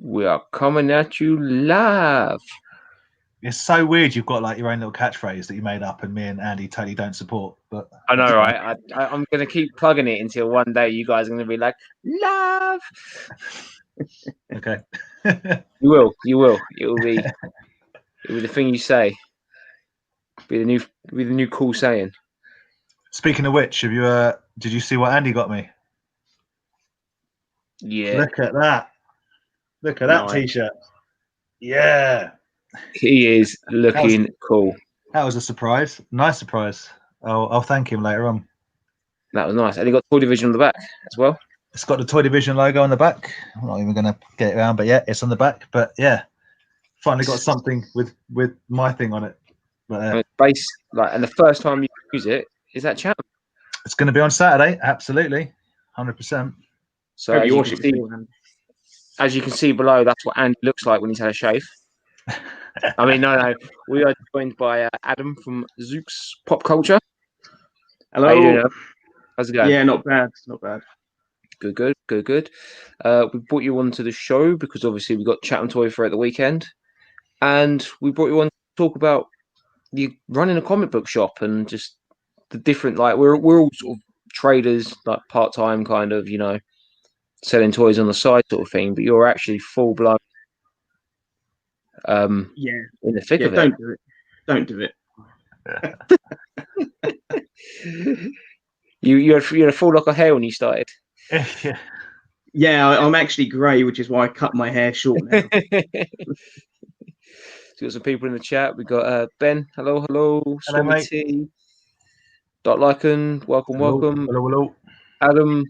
We are coming at you live. It's so weird you've got like your own little catchphrase that you made up and me and Andy totally don't support. But I know, right? I'm going to keep plugging it until one day you guys are going to be like, love. Okay. You will. It will be the thing you say. Be the new cool saying. Speaking of which, have you did you see what Andy got me? Yeah. Look at that. Look at that t-shirt. Yeah. He is looking cool. That was a surprise. Nice surprise. I'll thank him later on. That was nice. And he got Toy Division on the back as well. It's got the Toy Division logo on the back. I'm not even going to get it around, but yeah, it's on the back. But yeah, finally got something with my thing on it. But base, and the first time you use it is at Chatham. It's going to be on Saturday. Absolutely, 100%. So as you can see below, that's what Andy looks like when he's had a shave. I mean, no. We are joined by Adam from Zook's Pop Culture. Hello. How you doing? How's it going? Yeah, not bad. Good. We brought you onto the show because obviously we got Chatham Toy Fair at the weekend, and we brought you on to talk about you running a comic book shop and just the different we're all sort of traders, like part-time kind of, selling toys on the side sort of thing, but you're actually full blown in the thick of it. Don't do it. You had a full lock of hair when you started. Yeah, I'm actually grey, which is why I cut my hair short now. So we got some people in the chat. We got Ben. Hello. Hello, mate. T. Dot Lycan. Welcome. Hello. Adam.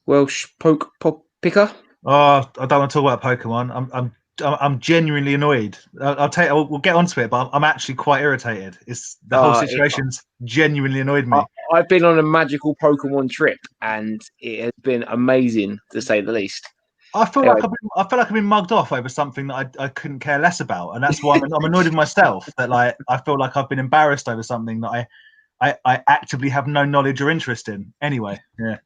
Welsh Poke Pop Picker. Oh, I don't want to talk about Pokemon. I'm genuinely annoyed. We'll get onto it, but I'm actually quite irritated. It's the whole situation's genuinely annoyed me. I've been on a magical Pokemon trip, and it has been amazing to say the least. I feel like I've been mugged off over something that I couldn't care less about, and that's why I'm annoyed with myself. That I feel like I've been embarrassed over something that I actively have no knowledge or interest in. Anyway, yeah.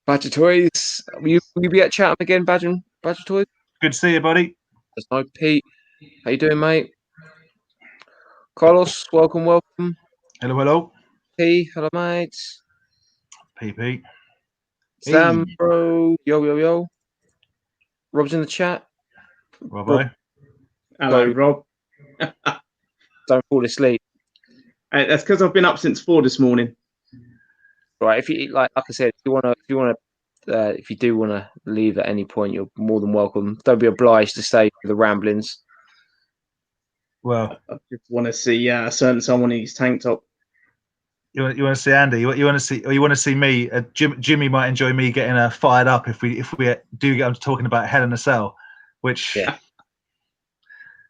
Badger Toys, will you be at Chatham again, Badger Toys? Good to see you, buddy. That's no Pete. How you doing, mate? Carlos, welcome. Hello. P, hello, mates. PP. Sam, bro. Yo. Rob's in the chat. Robbo. Hello, Rob. Don't fall asleep. That's because I've been up since 4 this morning. Right. If you like I said, if you do want to leave at any point, you're more than welcome. Don't be obliged to stay for the ramblings. Well, I just want to see a certain someone in his tank top. You want to see Andy? You want to see me? Jimmy might enjoy me getting fired up if we do get on to talking about Hell in a Cell, which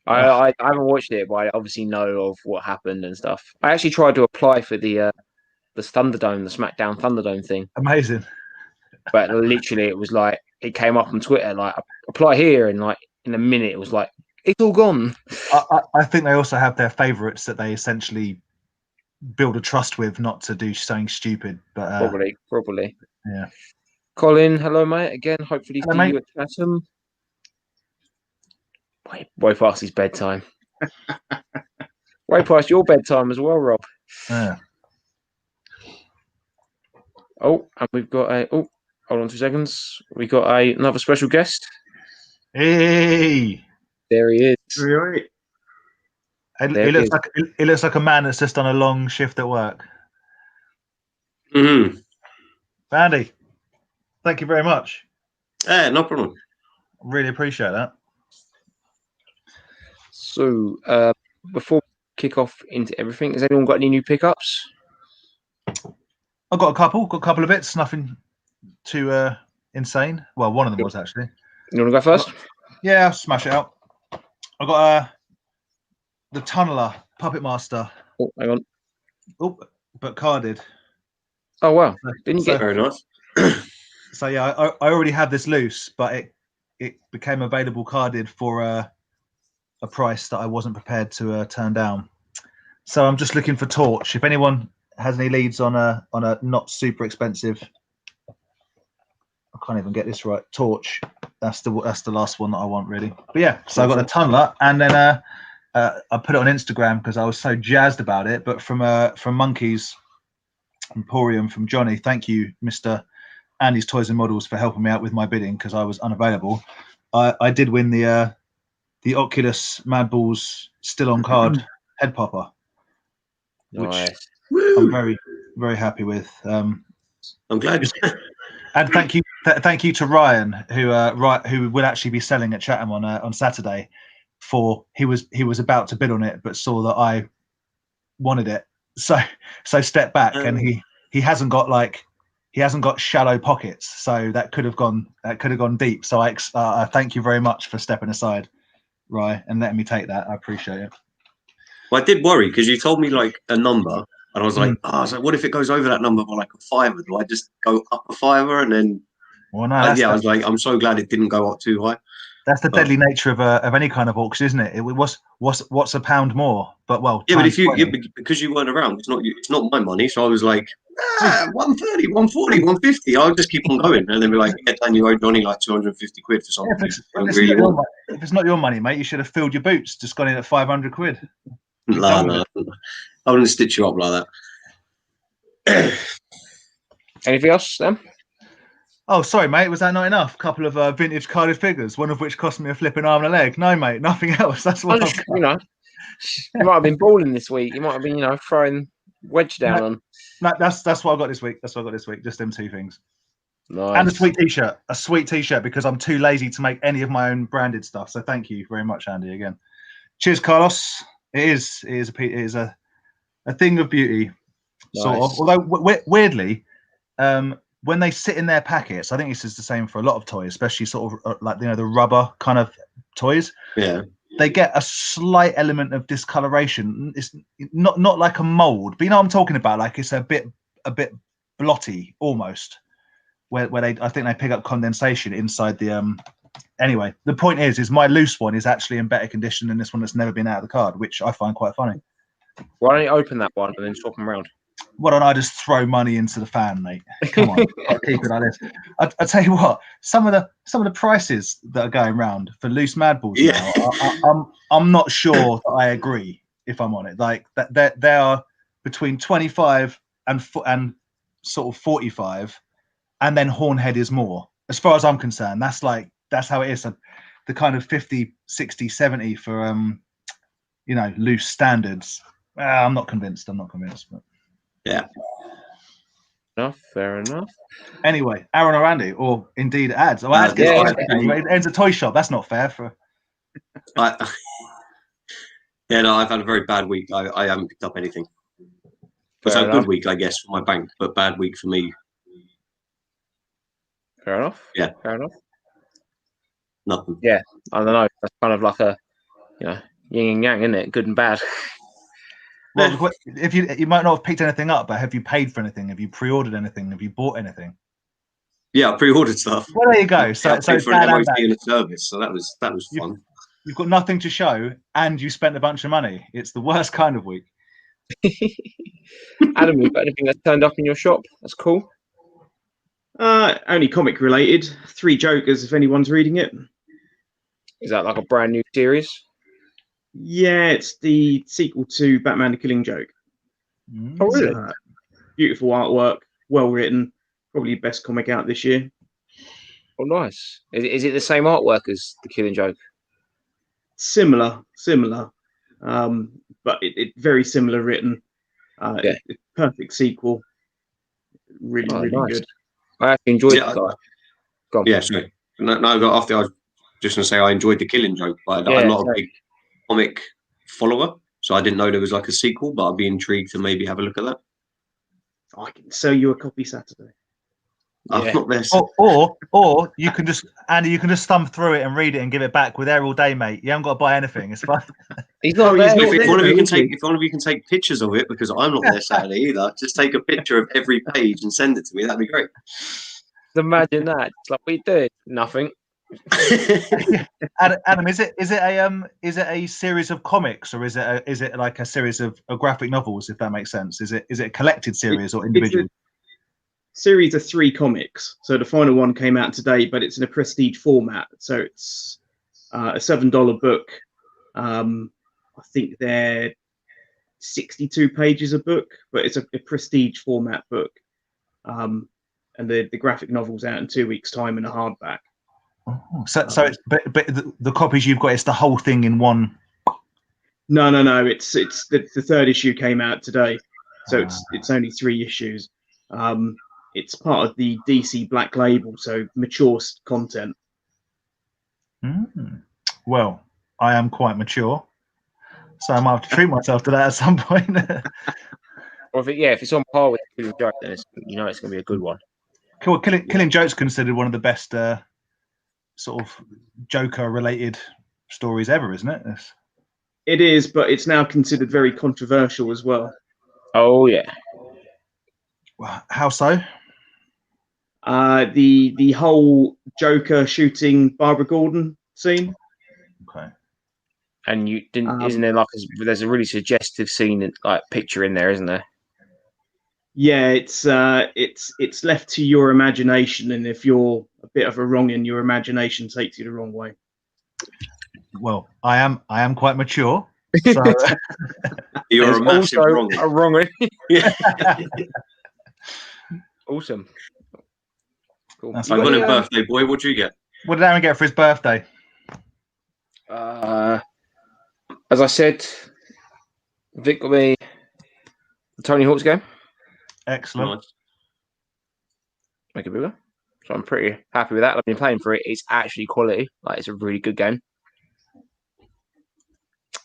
I haven't watched it, but I obviously know of what happened and stuff. I actually tried to apply for the Thunderdome, the SmackDown Thunderdome thing. Amazing. But literally, it was like it came up on Twitter, like apply here, and like in a minute, it was like it's all gone. I think they also have their favourites that they essentially build a trust with, not to do something stupid. But probably. Yeah. Colin, hello, mate. Again, hopefully see you at Chatham. Way past his bedtime. Way past your bedtime as well, Rob. Yeah. Oh, and we've got hold on 2 seconds. We got another special guest. Hey, there he is. Right. It looks like a man that's just done a long shift at work. Andy, thank you very much. No problem. Really appreciate that. So, before we kick off into everything, has anyone got any new pickups? I've got a couple of bits, nothing too insane. Well, one of them was actually. You want to go first? Yeah, I'll smash it out. I've got the Tunneler Puppet Master. Oh, hang on. Oh, but carded. Oh wow! Didn't you get very nice? So yeah, I already had this loose, but it became available carded for a price that I wasn't prepared to turn down. So I'm just looking for Torch. If anyone has any leads on a not super expensive can't even get this right. Torch. That's the last one that I want really. But yeah, so I got a tunneler, and then I put it on Instagram because I was so jazzed about it. But from Monkeys Emporium, from Johnny, thank you, Mr. Andy's Toys and Models, for helping me out with my bidding because I was unavailable. I did win the Oculus Mad Balls still on card head popper, Nice. which I'm very, very happy with. I'm glad. And thank you to Ryan, who will actually be selling at Chatham on Saturday. He was about to bid on it, but saw that I wanted it, so stepped back, and he hasn't got shallow pockets, so that could have gone deep. So I thank you very much for stepping aside, Ryan, and letting me take that. I appreciate it. Well, I did worry because you told me like a number, and I was like, what if it goes over that number by like a fiver? Do I just go up a fiver and then? Well, no, I was like, I'm so glad it didn't go up too high. That's the deadly nature of any kind of auction, isn't it? What's a pound more? But yeah, but because you weren't around, it's not my money. So I was like, 130, 140, 150. I'll just keep on going, and then be like, yeah, Dan, you owe Johnny like 250 quid for something. If it's not your money, mate, you should have filled your boots. Just gone in at 500 quid. No, I wouldn't stitch you up like that. Anything else, Sam? Oh, sorry, mate. Was that not enough? A couple of vintage carded figures, one of which cost me a flipping arm and a leg. No, mate, nothing else. That's what I've got. You might have been balling this week. You might have been, throwing wedge down on. No, that's what I got this week. That's what I got this week. Just them two things. Nice. And a sweet t-shirt, because I'm too lazy to make any of my own branded stuff. So thank you very much, Andy, again. Cheers, Carlos. It is a thing of beauty, sort of. Although weirdly, when they sit in their packets, I think this is the same for a lot of toys, especially sort of like the rubber kind of toys. Yeah, they get a slight element of discoloration. It's not like a mold, but you know what I'm talking about. Like it's a bit blotty almost, where I think they pick up condensation inside the. Anyway, the point is my loose one is actually in better condition than this one that's never been out of the card, which I find quite funny. Why don't you open that one and then swap them around? Why don't I just throw money into the fan, mate? Come on, I'll keep it like this. I tell you what, some of the prices that are going around for loose Mad Balls now, I'm not sure that I agree. If I'm on it, like that, they are between 25 and sort of 45, and then Hornhead is more. As far as I'm concerned, that's how it is. So the kind of 50, 60, 70 for loose standards. I'm not convinced. But. Yeah. Fair enough. Anyway, Aaron or Andy, or indeed ads. Oh, ads it ends a toy shop. That's not fair for. Yeah, no, I've had a very bad week. I haven't picked up anything. It's a good week, I guess, for my bank, but bad week for me. Fair enough. Yeah. Fair enough. Nothing. Yeah, I don't know. That's kind of like a, yin and yang, isn't it? Good and bad. Well, if you might not have picked anything up, but have you paid for anything? Have you pre-ordered anything? Have you bought anything? Yeah, I pre-ordered stuff. Well, there you go. So, I paid for an MOT and a service, so that was fun. You've got nothing to show, and you spent a bunch of money. It's the worst kind of week. Adam, you got anything that's turned up in your shop? That's cool. Only comic related. 3 Jokers, if anyone's reading it. Is that like a brand new series? Yeah, it's the sequel to Batman: The Killing Joke. Oh, really? Beautiful artwork, well written. Probably the best comic out this year. Oh, nice. Is it the same artwork as The Killing Joke? Similar, but it very similar written. It's perfect sequel. Really nice. good. I actually enjoyed it. Go on. Yeah, sorry. No, after I was just going to say I enjoyed The Killing Joke, but I'm not a big comic follower, so I didn't know there was like a sequel, but I'd be intrigued to maybe have a look at that. I can sell you a copy Saturday. I'm not there. Or you can just, Andy, you can just thumb through it and read it and give it back. We're there all day, mate. You haven't got to buy anything. It's fun. He's not there. If one of you can take pictures of it, because I'm not there Saturday either, just take a picture of every page and send it to me. That'd be great. Imagine that. It's like we did nothing. Adam, is it a series of comics, or is it like a series of graphic novels? If that makes sense, is it a collected series or individual? series of 3 comics. So the final one came out today, but it's in a prestige format. So it's a $7 book. I think they're 62 pages a book, but it's a prestige format book. And the graphic novel's out in 2 weeks' time in a hardback. Oh, so it's but the copies you've got, it's the whole thing in one. No. It's the 3rd issue came out today, so it's only 3 issues. It's part of the DC Black Label, so mature content. Well, I am quite mature, so I might have to treat myself to that at some point. Or if it's on par with Killing Joke, then it's going to be a good one. Cool. Killing Joke's considered one of the best sort of Joker-related stories ever, isn't it? It is, but it's now considered very controversial as well. Oh yeah. How so? The whole Joker shooting Barbara Gordon scene. Okay. And you didn't? Isn't there there's a really suggestive scene, like picture in there, isn't there? Yeah, it's left to your imagination, and if you're a bit of a wrongin', your imagination takes you the wrong way. Well, I am quite mature. So You're a massive wrong. A wrong. Awesome. Cool. That's I got a birthday boy. What do you get? what did Aaron get for his birthday? As I said, Vic got me the Tony Hawk's game. Excellent. Nice. Make it bigger. So I'm pretty happy with that. I've been playing for it. It's actually quality. Like, it's a really good game.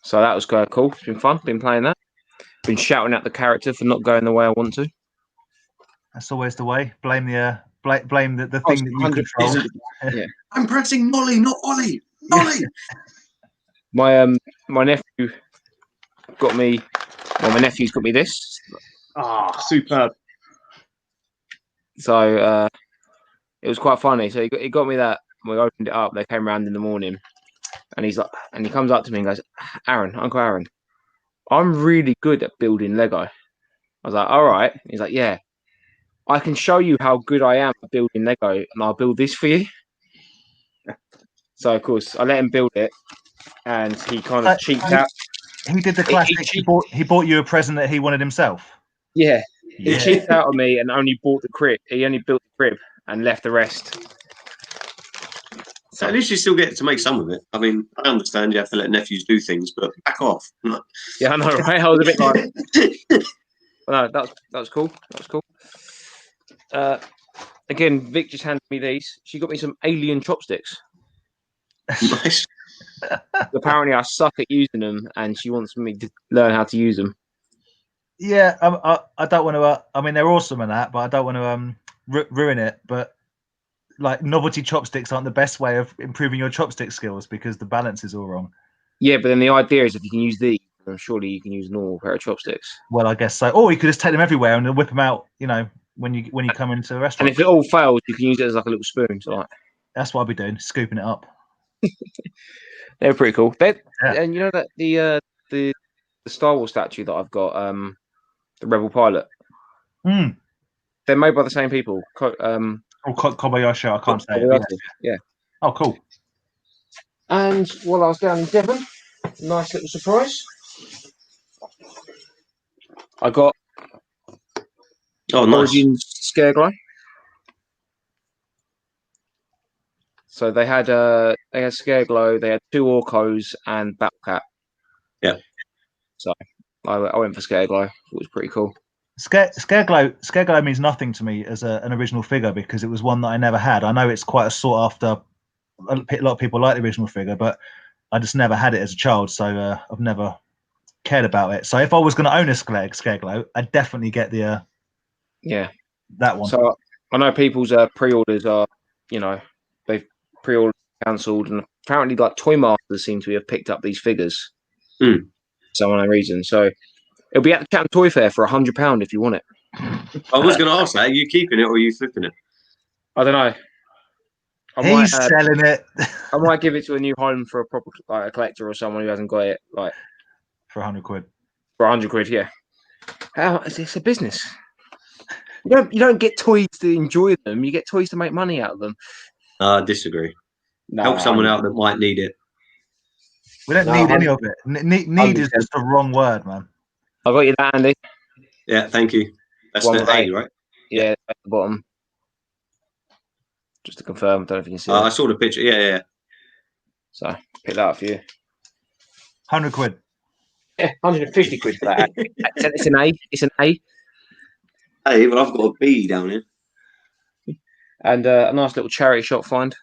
So that was quite cool. It's been fun. Been playing that. Been shouting at the character for not going the way I want to. That's always the way. Blame the thing that you control. Yeah. I'm pressing Molly, not Ollie. Molly. My nephew got me. Well, my nephew's got me this. Superb. So it was quite funny. So he got me that. We opened it up. They came around in the morning, and he comes up to me and goes, "Aaron, Uncle Aaron, I'm really good at building Lego." I was like, "All right." He's like, "Yeah, I can show you how good I am at building Lego, and I'll build this for you." So of course I let him build it, and he kind of cheaped out. He did the classic. He bought you a present that he wanted himself. Yeah, he cheaped out on me and only bought the crib. He only built the crib and left the rest. So at least you still get to make some of it. I mean, I understand you have to let nephews do things, but back off. Yeah, I know, right? I was a bit like, no, that was cool. That was cool. Again, Vic just handed me these. She got me some alien chopsticks. Nice. Apparently, I suck at using them, and she wants me to learn how to use them. Yeah, I don't want to. I mean, they're awesome and that, but I don't want to ruin it. But like, novelty chopsticks aren't the best way of improving your chopstick skills because the balance is all wrong. Yeah, but then the idea is if you can use these, then surely you can use a normal pair of chopsticks. Well, I guess so. Or you could just take them everywhere and then whip them out. You know, when you come into a restaurant. And if it all fails, you can use it as like a little spoon. So like, that's what I'll be doing, scooping it up. They're pretty cool. And you know that the Star Wars statue that I've got, the Rebel pilot. They're made by the same people. Kobayashi, I can't say it. Yeah. Oh, cool. And while I was down in Devon, nice little surprise. I got Origins Scareglow. So they had Scareglow, they had 2 Orcos and Battlecat. Yeah. So I went for Scareglow. It was pretty cool. Scareglow means nothing to me as an original figure because it was one that I never had. I know it's quite a sought after. A lot of people like the original figure, but I just never had it as a child, so I've never cared about it. So if I was going to own a Scareglow, I'd definitely get the that one. So I know people's pre-orders are, they've pre-ordered cancelled, and apparently like Toy Masters seem to have picked up these figures for some unknown reason. So it'll be at the Chatham Toy Fair for £100 if you want it. I was going to ask that. Are you keeping it or are you flipping it? I don't know. He's selling it. I might give it to a new home for a proper a collector or someone who hasn't got it, like for £100. For £100, yeah. It's a business. You don't get toys to enjoy them. You get toys to make money out of them. Disagree. No, Help someone out that might need it. We don't need any of it. Need is just the wrong word, man. I got you that, Andy. Yeah, thank you. That's One the right. A, right? Yeah, at the bottom. Just to confirm, don't know if you can see I it. saw the picture. Yeah. So pick that up for you. 100 quid. Yeah, 150 quid for that. It's an A. It's an A. Hey, but I've got a B down here. And a nice little charity shop find.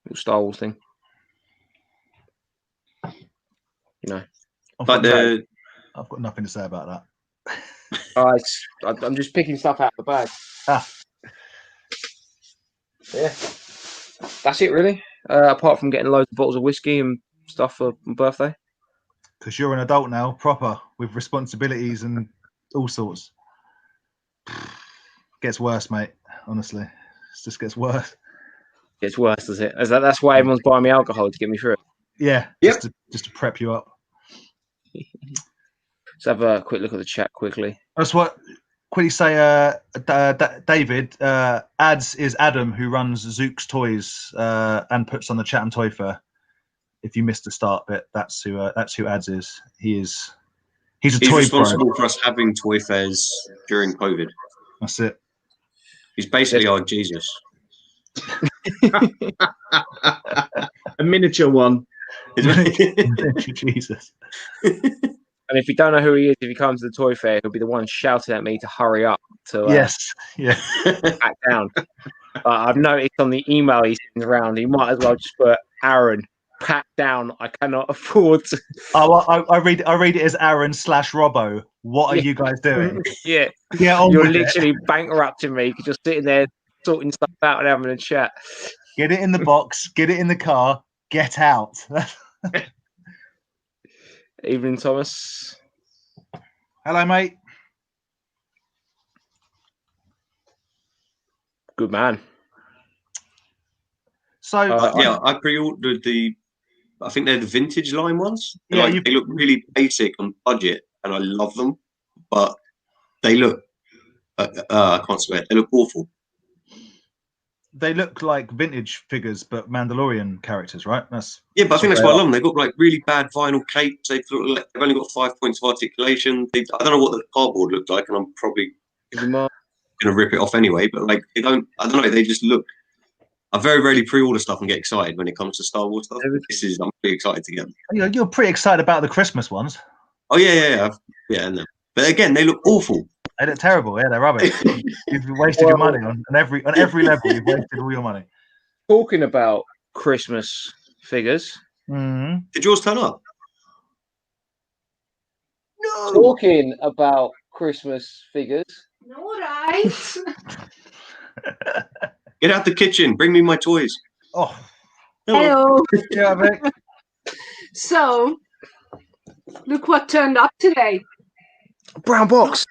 Little Star Wars thing. You know. I've But got nothing to say about that. I'm just picking stuff out of the bag. Yeah. That's it, really. Apart from getting loads of bottles of whiskey and stuff for my birthday. Because you're an adult now, proper, with responsibilities and all sorts. Gets worse, mate. Honestly, it just gets worse. It's worse, does it? That's why everyone's buying me alcohol to get me through it. Yeah, Yep. just to prep you up. Let's have a quick look at the chat quickly. That's what. Quickly say, David, Ads is Adam, who runs Zook's Toys and puts on the Chatham Toy Fair. If you missed the start bit, that's who Ads is. He's a toy responsible pro. for us having toy fairs during COVID. That's it. He's basically our Jesus. A miniature one. Jesus. And if you don't know who he is, if he comes to the toy fair, he'll be the one shouting at me to hurry up to Yes. Yeah. back down. I've noticed on the email he sends around, he might as well just put Aaron, pack down. I cannot afford to. Oh, I read it as Aaron / Robbo. What are you guys doing? Yeah. You're literally bankrupting me because you're sitting there sorting stuff out and having a chat. Get it in the box. Get it in the car. Get out. Evening, Thomas. Hello, mate. Good man. So yeah, I pre-ordered I think they're the vintage line ones. Yeah, they look really basic on budget, and I love them, but they look I can't swear, they look awful. They look like vintage figures, but Mandalorian characters, right? But I think that's why I love them. They've got like really bad vinyl capes. They've only got 5 points of articulation. I don't know what the cardboard looks like, and I'm probably going to rip it off anyway. But like, I don't know. They just look. I very rarely pre-order stuff and get excited when it comes to Star Wars stuff. I'm pretty excited to get them. You're pretty excited about the Christmas ones. Oh yeah. But again, they look awful. They look terrible. Yeah, they're rubbish. You've wasted your money on every level. You've wasted all your money. Talking about Christmas figures. Mm-hmm. Did yours turn up? No. Talking about Christmas figures. All right. Get out the kitchen. Bring me my toys. Oh. Hello. Yeah, Vic. So, look what turned up today. Brown box.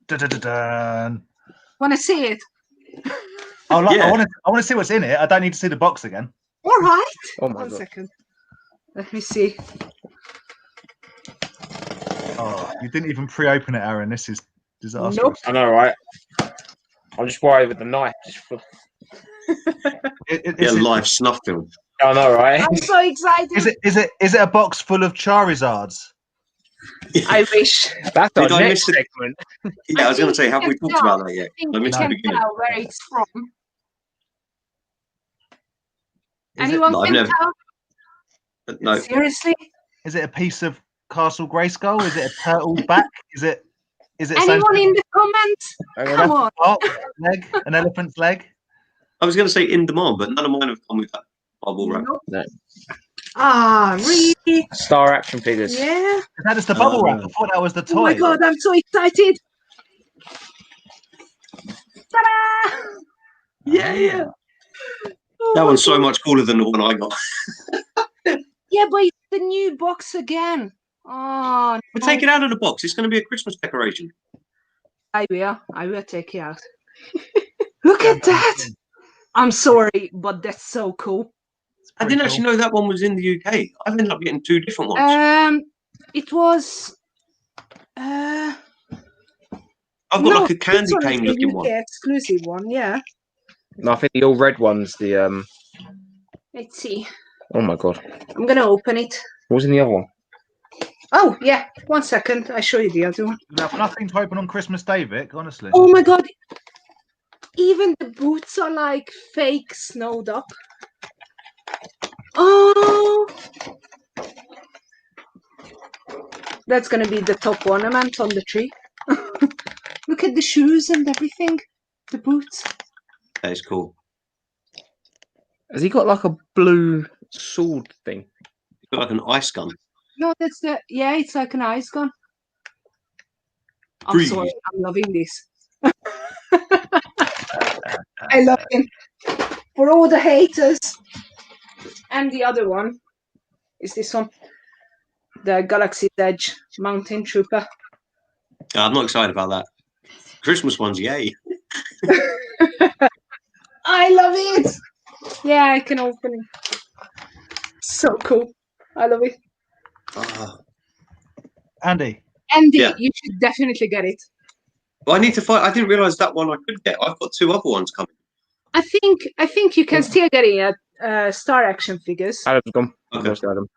Dun-dun-dun-dun. Want to see it? I want to see what's in it. I don't need to see the box again. All right. Oh my One God. second. Let me see. Oh, you didn't even pre-open it, Aaron. This is disastrous. Nope. I know, right? I'm just worried with the knife. Live snuff film. I know, right? I'm so excited. Is it a box full of Charizards? I wish. That's our Did I next miss it? segment. Yeah, I was going to say, have we talked about that yet? I think I you missed the can beginning. tell where it's from. Is Anyone I've can never- tell? No. Seriously? Is it a piece of Castle Grayskull? Is it a turtle's back? Is it Anyone in the comments? Come on. leg? An elephant's leg? I was going to say in demand, but none of mine have come with that bubble wrap. Nope. No. Ah, really? Star action figures. Yeah. That is the bubble wrap. I thought that was the toy. Oh my God, I'm so excited. Ta-da! Yeah. Oh That my one's so God. much cooler than the one I got. Yeah, but it's the new box again. Oh, But take it out of the box. It's going to be a Christmas decoration. I will take it out. Look at that. I'm sorry, but that's so cool. I didn't actually know that one was in the UK. I've ended up getting 2 different ones. It was I've got No, like a candy this one is cane the looking UK one. exclusive one. Yeah. No, I think the all red one's the Let's see. Oh my god, I'm gonna open it. what was in the other one? Oh yeah, 1 second. I show you the other one. That's nothing to open on Christmas Day, Vic. Honestly. Oh my god! Even the boots are like fake snowed up. Oh, that's gonna be the top ornament on the tree. Look at the shoes and everything. The boots. That is cool. Has he got like a blue sword thing? It's got like an ice gun. No, that's the yeah. It's like an ice gun. I'm Breathe. sorry. I'm loving this. I love him. For all the haters. And the other one is this one. The Galaxy's Edge Mountain Trooper. I'm not excited about that. Christmas ones, yay. I love it. Yeah, I can open it. So cool. I love it. Ah. Andy. Andy, Yeah. you should definitely get it. Well, I need to find. I didn't realise that one I could get. I've got 2 other ones coming. I think you can still get it at Star Action Figures. Adam's gone. Okay. Lost Adam.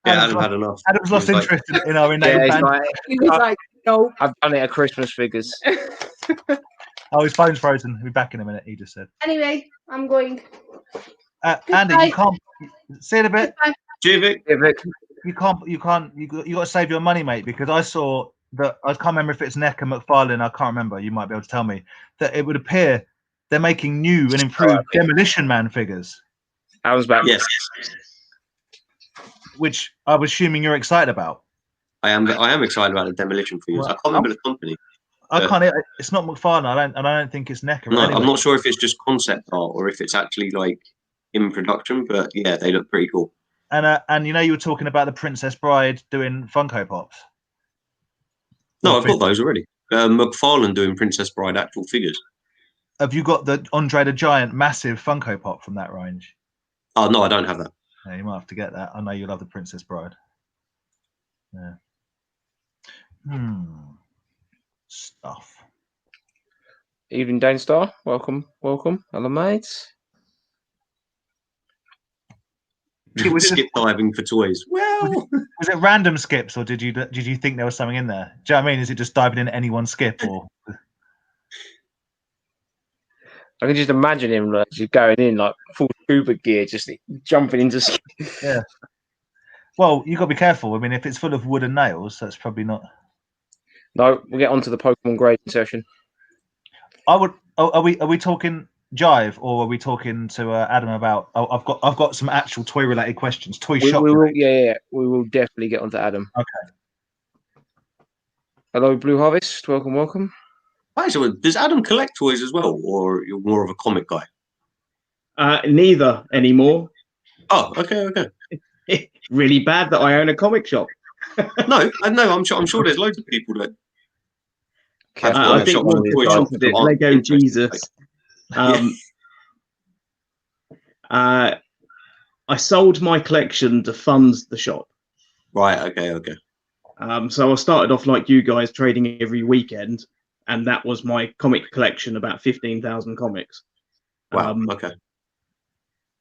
Yeah, Adam's Adam had enough. Adam's lost He was like, interest in our innate Yeah, he's band. like, He was like, no. I've done it at Christmas figures. Oh, his phone's frozen. He'll be back in a minute. He just said. Anyway, I'm going. Andy, you can't. See you in a bit. Jivik. Yeah, Vic. You can't. You got to save your money, mate. Because I saw that. I can't remember if it's Neck and McFarlane. I can't remember. You might be able to tell me that it would appear they're making new and improved Demolition Man figures, Adam's back. Yes, which I was assuming you're excited about. I am. I am excited about the demolition figures. I can't remember the company. I can't. It's not McFarlane. I don't think it's Necker. No, Anyway. I'm not sure if it's just concept art or if it's actually like in production. But yeah, they look pretty cool. And you know you were talking about the Princess Bride doing Funko Pops. No, I've got those already. McFarlane doing Princess Bride actual figures. Have you got the Andre the Giant massive Funko Pop from that range? Oh no, I don't have that. Yeah, you might have to get that. I know you love the Princess Bride. Yeah. Stuff. Evening, Dane Star. Welcome. Hello, mates. Skip diving for toys. Well, Was it random skips, or did you think there was something in there? Do you know what I mean? Is it just diving in any one skip, or? I can just imagine him like just going in like full scuba gear, just jumping into. Yeah. Well, you got to be careful. I mean, if it's full of wood and nails, that's probably not. No, we'll get onto the Pokemon grading session. I would. Are we talking jive, or are we talking to Adam about? I've got some actual toy related questions. Toy shop. We will, yeah, we will definitely get onto Adam. Okay. Hello, Blue Harvest. Welcome. Hi, so does Adam collect toys as well, or you're more of a comic guy? Neither anymore. Oh, okay. Really bad that I own a comic shop. No, I'm sure there's loads of people that. I think one wanted it Lego Jesus. I sold my collection to fund the shop. Right. Okay. So I started off like you guys, trading every weekend, and that was my comic collection, about 15,000 comics. Wow. Okay.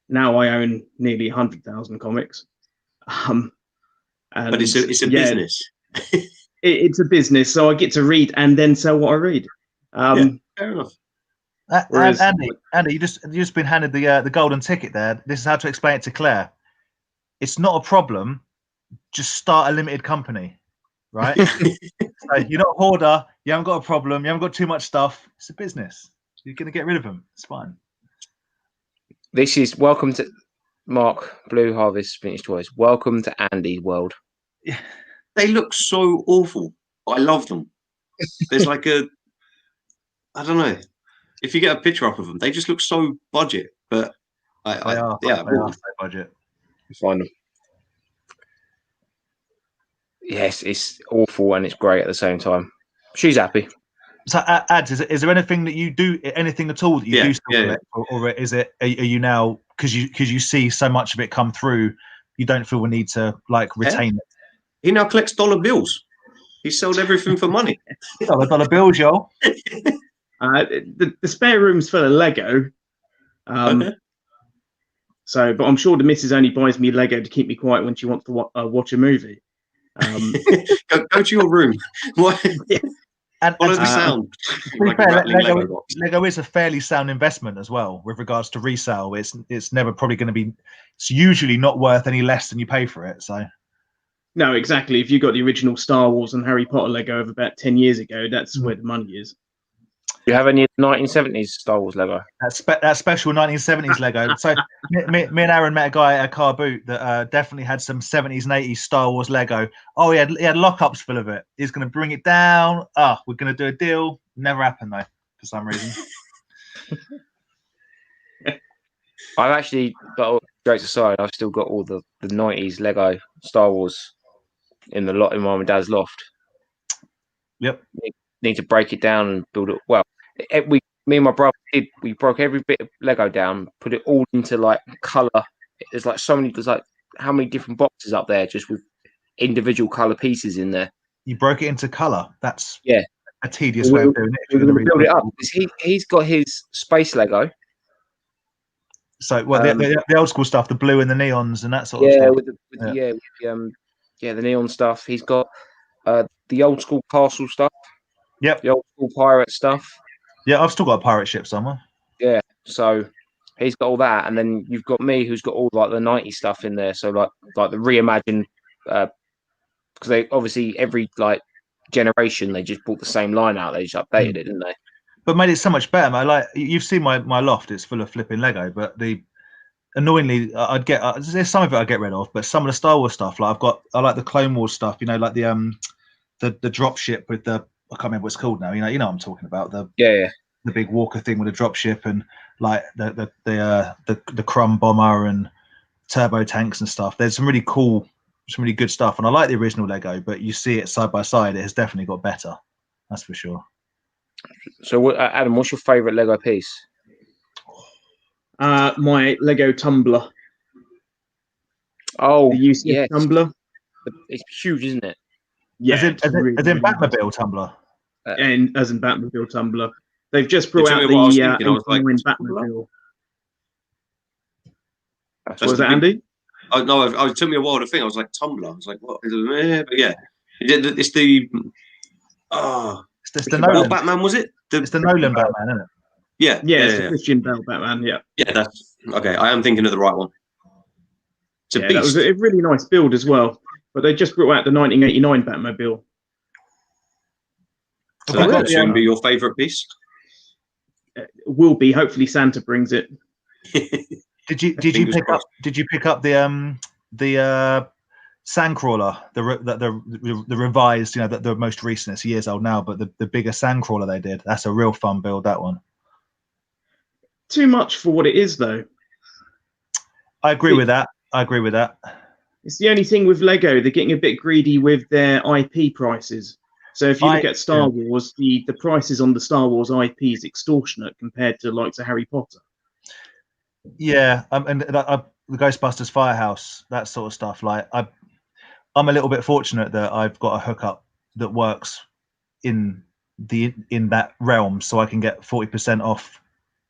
Now I own nearly 100,000 comics. But it's a business. It's a business, so I get to read and then sell what I read. Fair enough. Andy, you just been handed the golden ticket there. This is how to explain it to Claire. It's not a problem. Just start a limited company, right? So you're not a hoarder. You haven't got a problem. You haven't got too much stuff. It's a business. You're going to get rid of them. It's fine. This is welcome to Mark Blue Harvest Vintage Toys. Welcome to Andy's world. Yeah. They look so awful. I love them. There's like I don't know. If you get a picture up of them, they just look so budget. But they are so budget. Find them. Yes, it's awful and it's great at the same time. She's happy. So, Ads, is there anything that you do, anything at all that you do still collect, or is it? Are you now because you see so much of it come through, you don't feel the need to like retain it? He now collects dollar bills. He sold everything for money. $1 bills, y'all. The spare room's full of Lego. Okay. So, but I'm sure the missus only buys me Lego to keep me quiet when she wants to watch a movie. Go to your room. What? And Follow the sound. to be Like a fair, rattling Lego box. Lego is a fairly sound investment as well with regards to resale. It's never probably going to be. It's usually not worth any less than you pay for it. So. No, exactly. If you got the original Star Wars and Harry Potter Lego of about 10 years ago, that's where the money is. Do you have any 1970s Star Wars Lego? That special 1970s Lego. So me and Aaron met a guy at a car boot that definitely had some 70s and 80s Star Wars Lego. Oh, he had lockups full of it. He's going to bring it down. We're going to do a deal. Never happened though, for some reason. I've actually got, jokes aside, I've still got all the 90s Lego Star Wars in the lot in my mum and dad's loft. Yep. Need to break it down and build it. Well, me and my brother we broke every bit of Lego down, put it all into like color. There's like how many different boxes up there just with individual color pieces in there. You broke it into color. That's a tedious Well, way of doing it. We're going to build it up. He's got his space Lego. So the old school stuff, the blue and the neons and that sort of stuff. The neon stuff. He's got the old school castle stuff. Yep. The old school pirate stuff. Yeah, I've still got a pirate ship somewhere. Yeah, so he's got all that, and then you've got me, who's got all like the 90s stuff in there. So like the reimagined, because they obviously every like generation they just bought the same line out. They just updated it, didn't they? But made it so much better, man. Like you've seen my loft; it's full of flipping Lego. But annoyingly, I'd get there's some of it I get rid of, but some of the Star Wars stuff, like I like the Clone Wars stuff. You know, like the drop ship with the I can't remember what it's called now. You know what I'm talking about. The big walker thing with a drop ship and like the Crumb bomber and turbo tanks and stuff. There's some really good stuff, and I like the original Lego. But you see it side by side, it has definitely got better. That's for sure. So, Adam, what's your favourite Lego piece? My Lego tumbler. Oh, the UCS tumbler. It's huge, isn't it? Yeah, as in Batmobile tumbler. And as in Batmobile tumbler. They've just brought out the 89 Batmobile. What was that, Andy? Oh, no, it took me a while to think. I was like, Tumblr. I was like, what? But yeah. It's the... It's the Nolan. What Batman was it? It's the Nolan Batman, isn't it? Yeah. It's the Christian Bale Batman, yeah. Yeah, that's... Okay, I am thinking of the right one. That was a really nice build as well. But they just brought out the 1989 Batmobile. So that would soon be your favourite piece? Will be. Hopefully Santa brings it. Did you pick up the Sandcrawler, the revised, you know, the most recent? It's years old now, but the bigger Sandcrawler they did. That's a real fun build, that one. Too much for what it is, though. I agree with that. It's the only thing with Lego. They're getting a bit greedy with their IP prices. So if you look at Star Wars, the prices on the Star Wars IP is extortionate compared to like Harry Potter. Yeah, and the Ghostbusters Firehouse, that sort of stuff. Like I'm a little bit fortunate that I've got a hookup that works in that realm, so I can get 40% off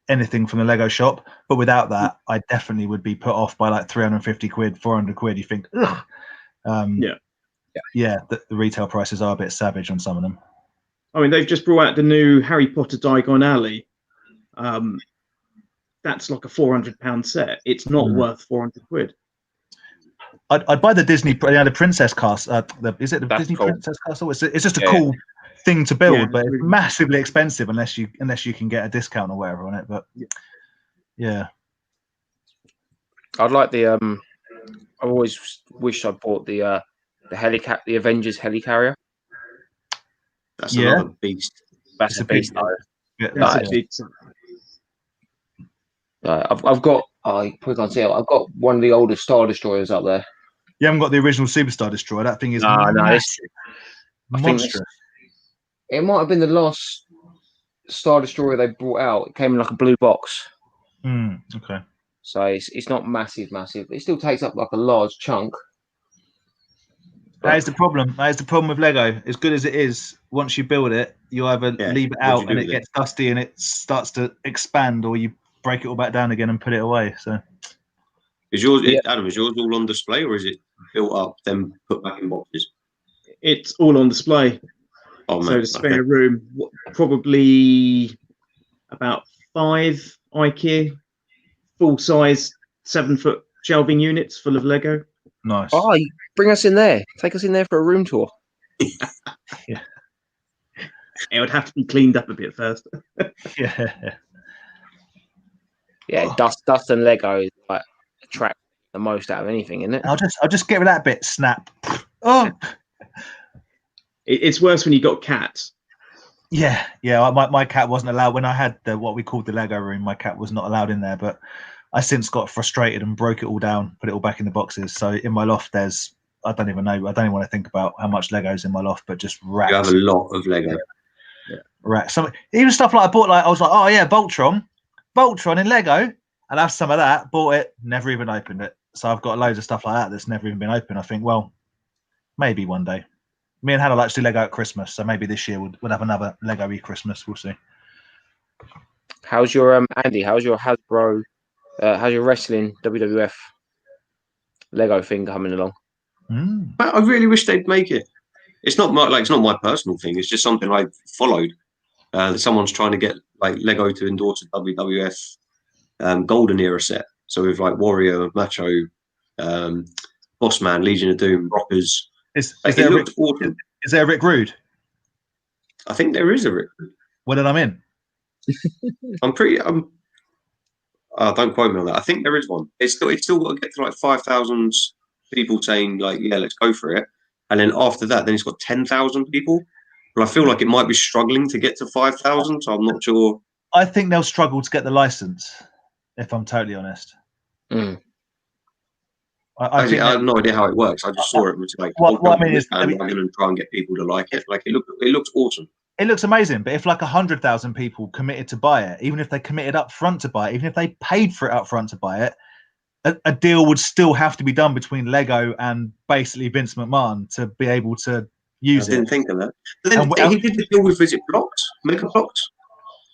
anything from the Lego shop. But without that, I definitely would be put off by like 350 quid, 400 quid. You think, ugh. The retail prices are a bit savage on some of them. I mean, they've just brought out the new Harry Potter Diagon Alley. That's like a £400 set. It's not worth 400 quid. I'd buy the Disney, the Princess Castle. Is it the Disney cool. Princess Castle? It's just a cool thing to build, but it's massively expensive unless you can get a discount or whatever on it. But I'd like the I've always wished I bought the Avengers helicarrier. That's another beast. That's a beast. I've got. I probably can't see it. I've got one of the oldest Star Destroyers up there. You haven't got the original Superstar Destroyer. That thing is monstrous. It might have been the last Star Destroyer they brought out. It came in like a blue box. Okay. So it's not massive. It still takes up like a large chunk. That is the problem. That is the problem with Lego. As good as it is, once you build it, you either leave it out and it gets dusty and it starts to expand, or you break it all back down again and put it away. So, Is yours, Adam? Is yours all on display, or is it built up then put back in boxes? It's all on display. Oh, So man, the spare room, probably about 5 IKEA full-size 7-foot shelving units full of Lego. nice. Oh, you bring us in there. Take us in there for a room tour. Yeah. It would have to be cleaned up a bit first. Yeah. Yeah, dust and Lego is like attract the most out of anything, isn't it? I'll just get rid of that bit. Snap. Oh. It's worse when you got cats. Yeah. My cat wasn't allowed when I had what we called the Lego room. My cat was not allowed in there, but I since got frustrated and broke it all down, put it all back in the boxes. So in my loft, there's I don't even want to think about how much Lego's in my loft, but just racks. You have a lot of Lego. Yeah. Racks. Some even stuff like I bought. Like I was like, oh yeah, Voltron in Lego. I'll have some of that. Bought it, never even opened it. So I've got loads of stuff like that that's never even been opened. I think, well, maybe one day. Me and Hannah like to do Lego at Christmas, so maybe this year we'll have another Lego-y Christmas. We'll see. How's your Andy? How's your Hasbro? How's your wrestling WWF Lego thing coming along? I really wish they'd make it. It's not my personal thing. It's just something I followed. That someone's trying to get like Lego to endorse a WWF Golden Era set. So with like Warrior, Macho, Boss Man, Legion of Doom, Rockers. Is there a Rick Rude? I think there is a Rick Rude. Well, then I'm in. Don't quote me on that. I think there is one. It's still got to get to like 5,000 people saying like, yeah, let's go for it. And then after that, then it's got 10,000 people. But I feel like it might be struggling to get to 5,000. So I'm not sure. I think they'll struggle to get the license, if I'm totally honest. I have no idea how it works. I just saw it. Was like, what I mean is, I'm going to try and get people to like it. Like it looks awesome. It looks amazing. But if like 100,000 people committed to buy it, even if they committed up front to buy it, even if they paid for it up front to buy it, a deal would still have to be done between Lego and basically Vince McMahon to be able to use it. I didn't think of that. But then he did the deal with Mega Blocks.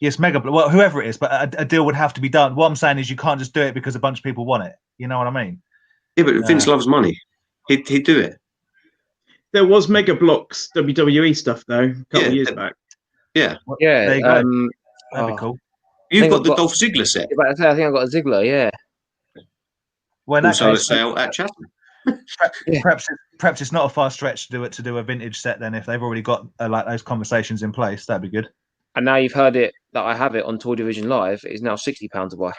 Yes, well, whoever it is, but a deal would have to be done. What I'm saying is you can't just do it because a bunch of people want it. You know what I mean? Yeah, but Vince loves money. He'd do it. There was Mega Blocks WWE stuff though, a couple of years back. Yeah. There you go. That'd be cool. You've got the Dolph Ziggler set. I think I've got a Ziggler, yeah. Well, also a sale at Chatham. Perhaps it's not a far stretch to do a vintage set then if they've already got like those conversations in place. That'd be good. And now you've heard it that I have it on Tour Division Live. It is now £60 to buy.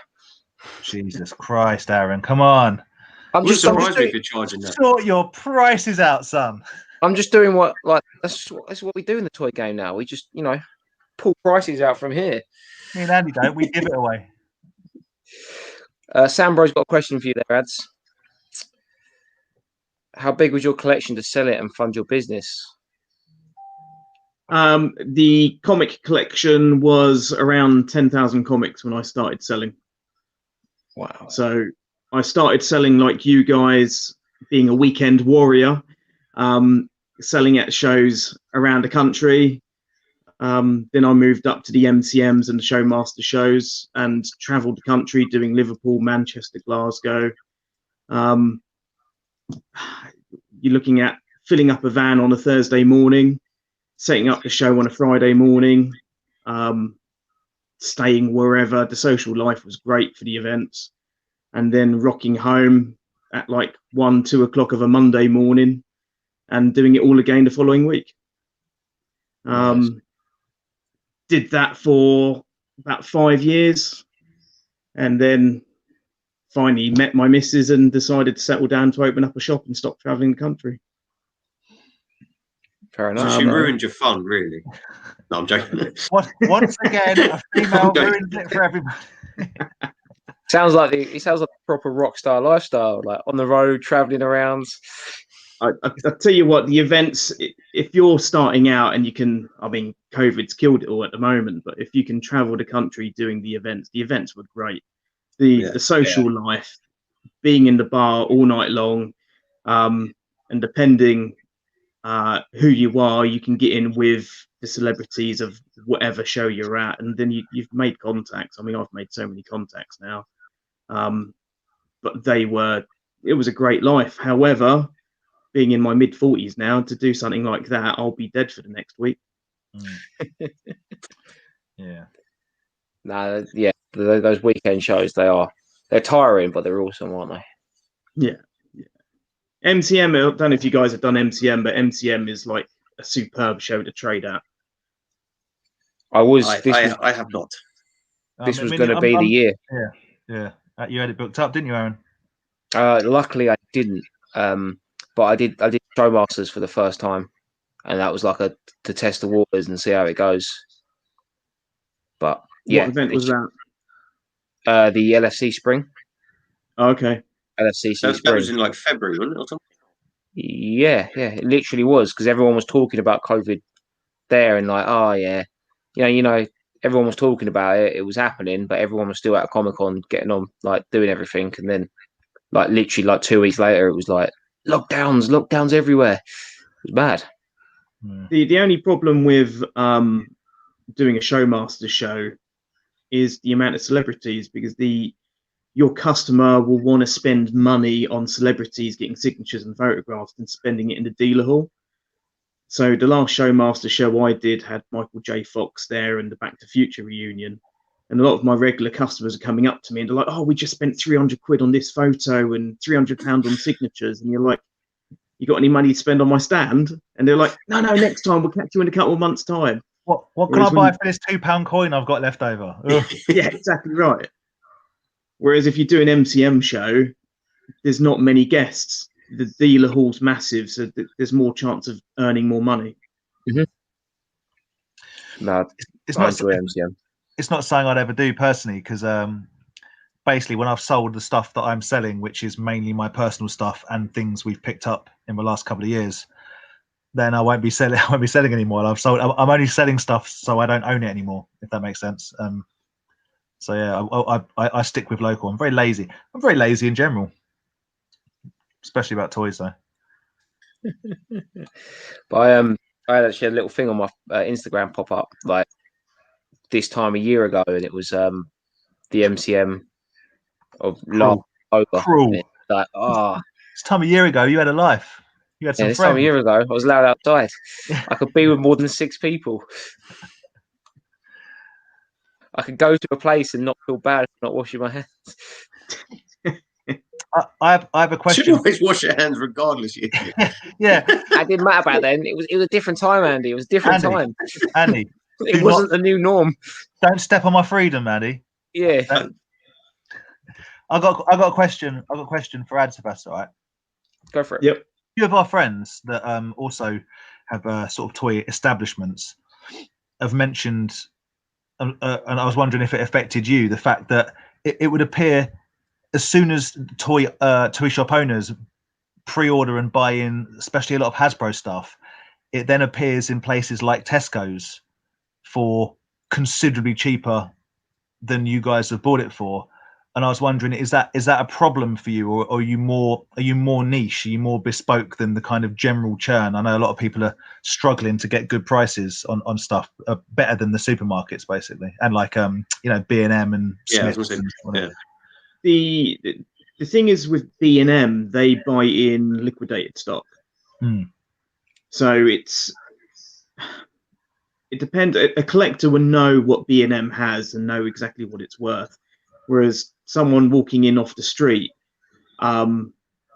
Jesus Christ, Aaron, come on! I'm just surprised if you're charging that. Sort your prices out, son. I'm just doing that's what we do in the toy game now. We just pull prices out from here. Me and Andy don't. We give it away. Sambro's got a question for you there, Ads. How big was your collection to sell it and fund your business? The comic collection was around 10,000 comics when I started selling. Wow. So I started selling like you guys, being a weekend warrior, selling at shows around the country. Then I moved up to the MCMs and the Showmaster shows and travelled the country doing Liverpool, Manchester, Glasgow. You're looking at filling up a van on a Thursday morning, setting up the show on a Friday morning, staying wherever. The social life was great for the events. And then rocking home at like 1, 2 o'clock of a Monday morning and doing it all again the following week. Nice. Did that for about 5 years and then finally met my missus and decided to settle down to open up a shop and stop traveling the country. Fair enough. So she ruined your fun, really. No, I'm joking. Once again, a female ruins it for everybody. Sounds like a proper rock star lifestyle, like on the road, traveling around. I tell you what, the events, if you're starting out and you can, I mean, COVID's killed it all at the moment, but if you can travel the country doing the events were great. The social life, being in the bar all night long, and depending who you are, you can get in with the celebrities of whatever show you're at, and then you've made contacts. I mean, I've made so many contacts now, but it was a great life. However, being in my mid-40s now, to do something like that, I'll be dead for the next week. Yeah. No, yeah, those weekend shows, they're tiring, but they're awesome, aren't they? Yeah. MCM, I don't know if you guys have done MCM, but MCM is like a superb show to trade at. I have not. This was going to be the year. Yeah. You had it booked up, didn't you, Aaron? Luckily, I didn't. But I did Showmasters for the first time, and that was like to test the waters and see how it goes. But yeah, what event was that? The LFC Spring. Oh, okay. LFCC Spring. That was in like February, wasn't it, or something? Yeah, it literally was, because everyone was talking about COVID there, and like, oh yeah, everyone was talking about it. It was happening, but everyone was still at Comic-Con getting on, like doing everything, and then like literally like 2 weeks later, it was like lockdowns everywhere. It was bad. The only problem with doing a Showmaster show is the amount of celebrities, because your customer will want to spend money on celebrities getting signatures and photographs and spending it in the dealer hall. So the last Showmaster show I did had Michael J. Fox there and the Back to Future reunion. And a lot of my regular customers are coming up to me and they're like, oh, we just spent 300 quid on this photo and £300 on signatures. And you're like, you got any money to spend on my stand? And they're like, no, next time, we'll catch you in a couple of months' time. What can I buy for this £2 coin I've got left over? Yeah, exactly right. Whereas if you do an MCM show, there's not many guests. The dealer hall's massive, so there's more chance of earning more money. No, it's I not enjoy MCM. It's not something I'd ever do personally, because basically when I've sold the stuff that I'm selling, which is mainly my personal stuff and things we've picked up in the last couple of years, then I won't be selling. I won't be selling anymore. I'm only selling stuff so I don't own it anymore, if that makes sense. So yeah, I stick with local. I'm very lazy. I'm very lazy in general, especially about toys though. But I had actually a little thing on my Instagram pop up like this time a year ago, and it was the MCM of last October. Cruel. Like, this time a year ago, you had a life. You had some this friends. time a year ago, I was allowed outside. I could be with more than 6 people. I could go to a place and not feel bad for not washing my hands. I have a question. You always wash your hands regardless. Yeah. It didn't matter back then. It was a different time, Andy. It was a different time. Andy. It wasn't the new norm. Don't step on my freedom, Andy. Yeah. I got a question. I got a question for Ads, if that's all right. Go for it. Yep. A few of our friends that also have sort of toy establishments have mentioned, and I was wondering if it affected you, the fact that it would appear as soon as toy shop owners pre-order and buy in, especially a lot of Hasbro stuff, it then appears in places like Tesco's for considerably cheaper than you guys have bought it for. And I was wondering, is that a problem for you, or are you more niche? Are you more bespoke than the kind of general churn? I know a lot of people are struggling to get good prices on stuff, better than the supermarkets, basically, and like B&M and Smiths. Yeah. The thing is with B&M, they buy in liquidated stock. So it depends. A collector will know what B&M has and know exactly what it's worth. Whereas someone walking in off the street will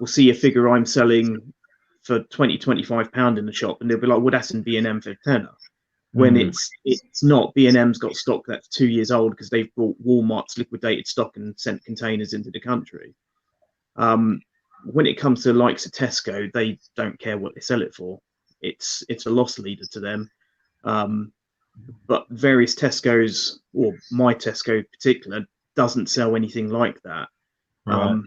see a figure I'm selling for £20-25 in the shop, and they'll be like, well, that's in B&M for £10. When it's not. B&M's got stock that's 2 years old because they've brought Walmart's liquidated stock and sent containers into the country. When it comes to the likes of Tesco, they don't care what they sell it for. It's a loss leader to them. But various Tesco's, or my Tesco in particular, doesn't sell anything like that. Right.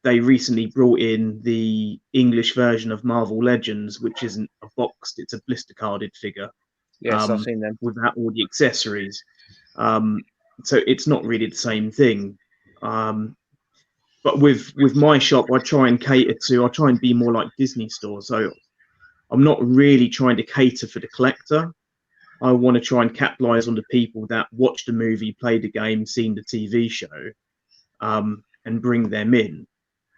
They recently brought in the English version of Marvel Legends, which isn't a boxed, it's a blister carded figure. Yes, I've seen them. Without all the accessories. So it's not really the same thing. But with my shop, I try and be more like Disney stores. So I'm not really trying to cater for the collector. I want to try and capitalize on the people that watched the movie, played the game, seen the TV show, and bring them in.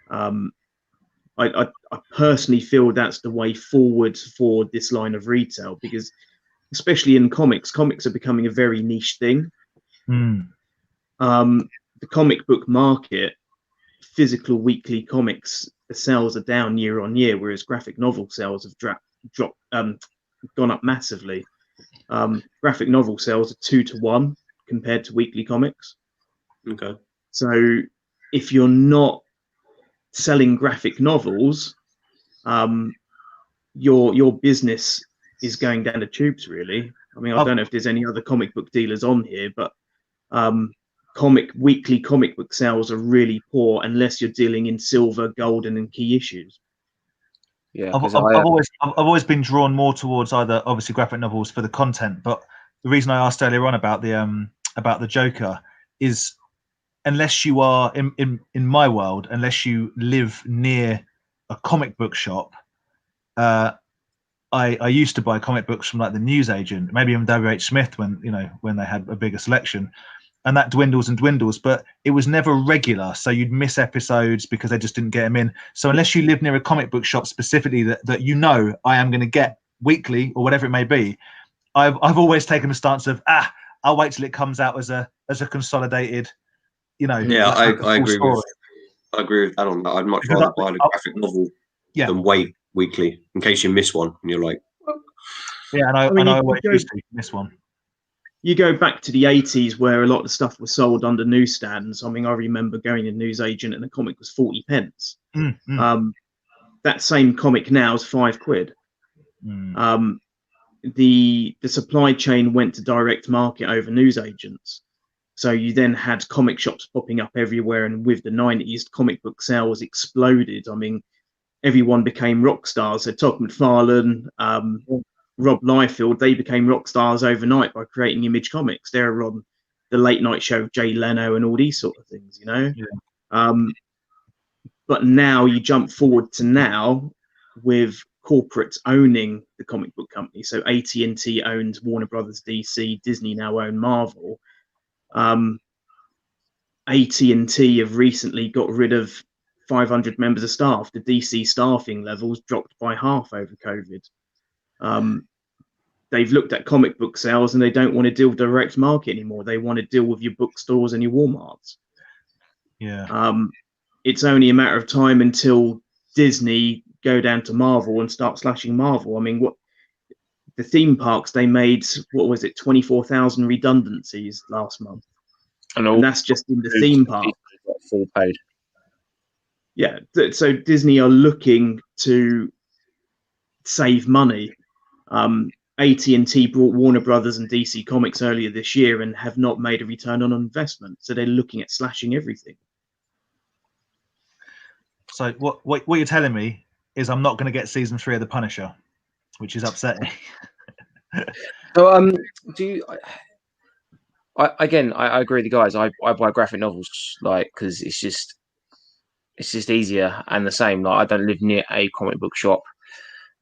I personally feel that's the way forward for this line of retail, because especially in comics are becoming a very niche thing. The comic book market, physical weekly comics sales are down year on year, whereas graphic novel sales have gone up massively. Graphic novel sales are 2 to 1 compared to weekly comics. Okay. So if you're not selling graphic novels, your business is going down the tubes, really. I mean, I don't know if there's any other comic book dealers on here, but weekly comic book sales are really poor unless you're dealing in silver, golden, and key issues. Yeah, I've always been drawn more towards either obviously graphic novels for the content, but the reason I asked earlier on about the Joker is, unless you are in my world, unless you live near a comic book shop, I used to buy comic books from like the newsagent, maybe even WH Smith when they had a bigger selection, and that dwindles and dwindles, but it was never regular, so you'd miss episodes because they just didn't get them in. So unless you live near a comic book shop specifically that I am going to get weekly or whatever it may be, I've always taken a stance of I'll wait till it comes out as a consolidated, Yeah, I agree with that on that. I'd much rather buy the graphic novel than wait weekly in case you miss one and you're like, yeah, and I always used to miss one. You go back to the 80s where a lot of the stuff was sold under newsstands. I mean, I remember going to newsagent and the comic was 40 pence. That same comic now is £5. The supply chain went to direct market over newsagents. So you then had comic shops popping up everywhere. And with the 90s, comic book sales exploded. I mean, everyone became rock stars. So Todd McFarlane, Rob Liefeld, they became rock stars overnight by creating Image Comics. They're on the late night show of Jay Leno and all these sort of things, But now you jump forward to now with corporates owning the comic book company. So AT&T owns Warner Brothers DC, Disney now own Marvel. AT&T have recently got rid of 500 members of staff. The DC staffing levels dropped by half over COVID. They've looked at comic book sales and they don't want to deal with direct market anymore. They want to deal with your bookstores and your Walmarts. Yeah. It's only a matter of time until Disney go down to Marvel and start slashing Marvel. I mean, what the theme parks, they made, 24,000 redundancies last month. And that's just in the theme park. Full paid. Yeah. So Disney are looking to save money. AT&T bought Warner Brothers and DC Comics earlier this year and have not made a return on investment. So they're looking at slashing everything. So what you're telling me is I'm not going to get season 3 of The Punisher, which is upsetting. So I agree with the guys. I buy graphic novels because it's just easier and the same. Like, I don't live near a comic book shop.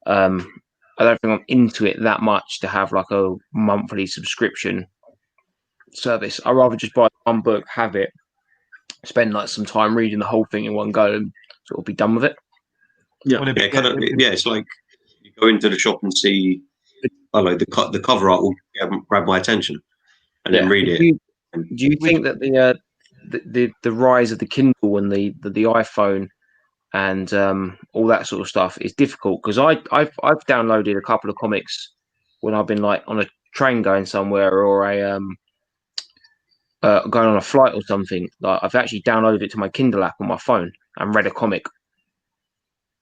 I don't think I'm into it that much to have like a monthly subscription service. I'd rather just buy one book, have it, spend like some time reading the whole thing in one go, and sort of be done with it. It's like you go into the shop and see, the cover art will grab my attention, and then read it. Do you think that the rise of the Kindle and the iPhone and all that sort of stuff is difficult? Because I've downloaded a couple of comics when I've been like on a train going somewhere or going on a flight or something. Like, I've actually downloaded it to my Kindle app on my phone and read a comic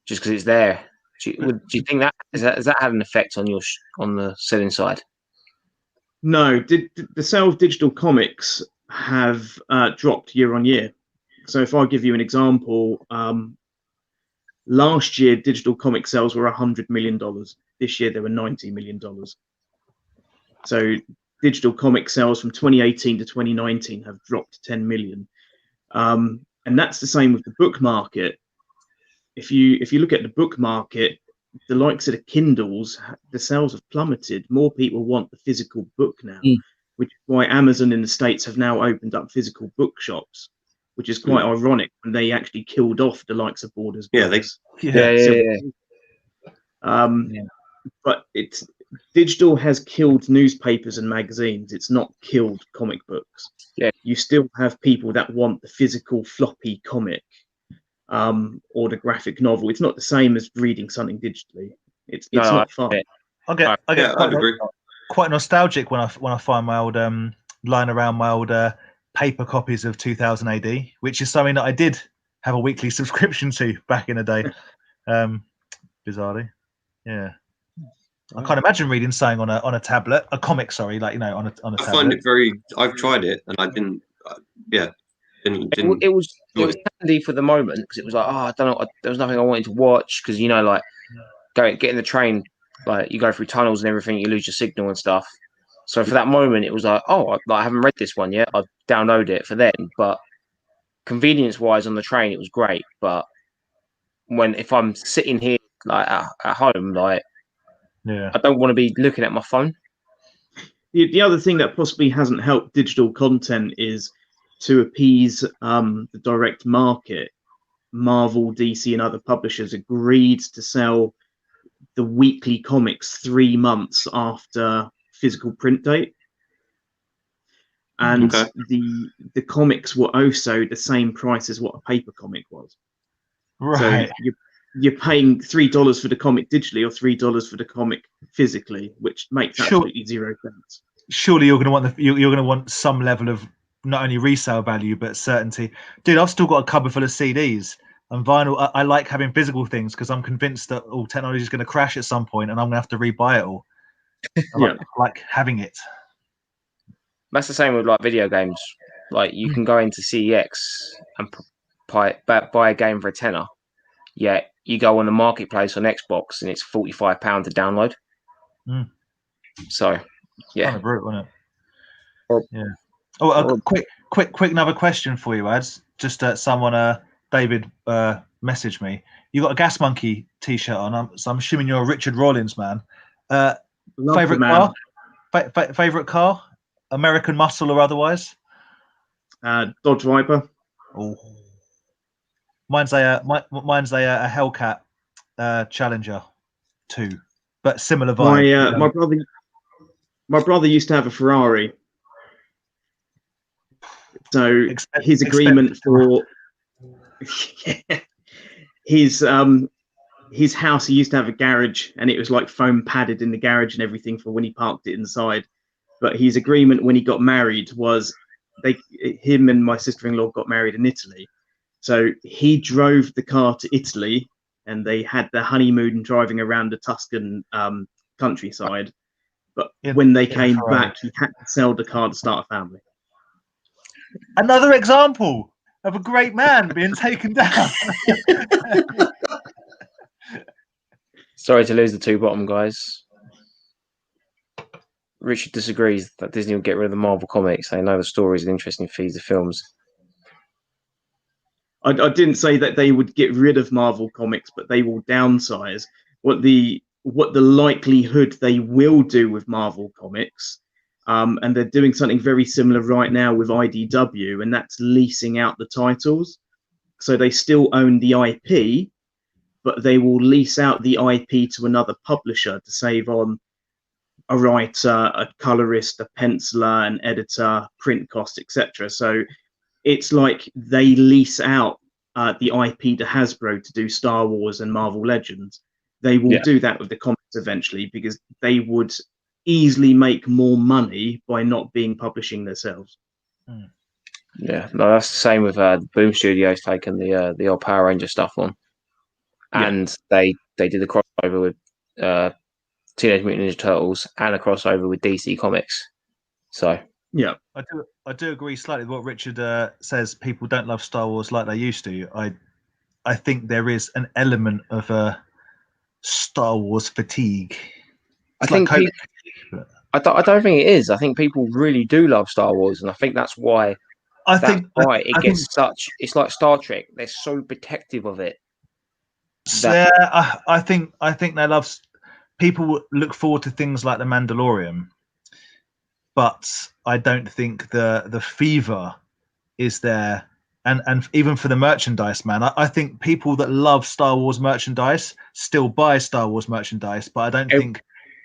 just because it's there. Do you think has that had an effect on the selling side? No, the sale of digital comics have dropped year on year. So if I give you an example, last year digital comic sales were $100 million. This year they were $90 million. So digital comic sales from 2018 to 2019 have dropped 10 million. And that's the same with the book market. If you look at the book market, the likes of the Kindles, the sales have plummeted. More people want the physical book now, which is why Amazon in the States have now opened up physical bookshops, which is quite ironic when they actually killed off the likes of Borders. Yeah, But it's digital has killed newspapers and magazines. It's not killed comic books. Yeah. You still have people that want the physical floppy comic, or the graphic novel. It's not the same as reading something digitally. It's not fun. I get I'd agree. quite nostalgic when I find my old lying around my old paper copies of 2000 AD, which is something that I did have a weekly subscription to back in the day. Bizarrely, yeah. I can't imagine reading something on a tablet, a comic. Sorry, like on a tablet. I find it very. I've tried it and I didn't. Didn't it was handy for the moment because it was like, oh, I don't know, there was nothing I wanted to watch because like getting the train, like you go through tunnels and everything, you lose your signal and stuff. So for that moment, it was like, oh, I haven't read this one yet. I'll download it for then. But convenience-wise on the train, it was great. But if I'm sitting here like at home, like I don't want to be looking at my phone. The other thing that possibly hasn't helped digital content is to appease the direct market. Marvel, DC, and other publishers agreed to sell the weekly comics 3 months after physical print date, and the comics were also the same price as what a paper comic was. Right. So you're paying $3 for the comic digitally or $3 for the comic physically, which makes absolutely zero sense. Surely you're going to want some level of not only resale value but certainty. Dude, I've still got a cupboard full of CDs and vinyl. I like having physical things because I'm convinced that all technology is going to crash at some point and I'm going to have to rebuy it all. I like having it. That's the same with like video games. Like you can go into CEX and buy a game for £10. Yeah, you go on the marketplace on Xbox and it's £45 to download. So yeah, kind of brutal, isn't it? Yeah. Oh, a quick another question for you, Ads. Just someone, David, messaged me. You got a Gas Monkey T-shirt on, so I'm assuming you're a Richard Rawlins man. Favorite car? Favorite car? American Muscle or otherwise? Dodge Viper. Oh, mine's a Hellcat Challenger 2, but similar vibe. My brother used to have a Ferrari. So his agreement for his house, he used to have a garage, and it was like foam padded in the garage and everything for when he parked it inside. But his agreement when he got married was him and my sister-in-law got married in Italy. So he drove the car to Italy, and they had their honeymoon driving around the Tuscan countryside. But when they came back, he had to sell the car to start a family. Another example of a great man being taken down. Sorry to lose the two bottom guys. Richard disagrees that Disney will get rid of the Marvel comics. They know the stories and interesting feeds of films. I didn't say that they would get rid of Marvel comics, but they will downsize. What the likelihood they will do with Marvel comics, and they're doing something very similar right now with IDW, and that's leasing out the titles. So they still own the IP, but they will lease out the IP to another publisher to save on a writer, a colorist, a penciler, an editor, print costs, etc. So it's like they lease out the IP to Hasbro to do Star Wars and Marvel Legends. They will do that with the comics eventually because they would easily make more money by not being publishing themselves. Yeah, no, that's the same with Boom Studios taking the old Power Ranger stuff on, and they did a crossover with Teenage Mutant Ninja Turtles and a crossover with DC Comics. So yeah, I do agree slightly with what Richard says. People don't love Star Wars like they used to. I think there is an element of Star Wars fatigue. I don't think it is. I think people really do love Star Wars, and I think that's why. It's like Star Trek. They're so protective of it. So, yeah, I think they love. People look forward to things like The Mandalorian, but I don't think the fever is there. And even for the merchandise, man, I think people that love Star Wars merchandise still buy Star Wars merchandise, but I don't think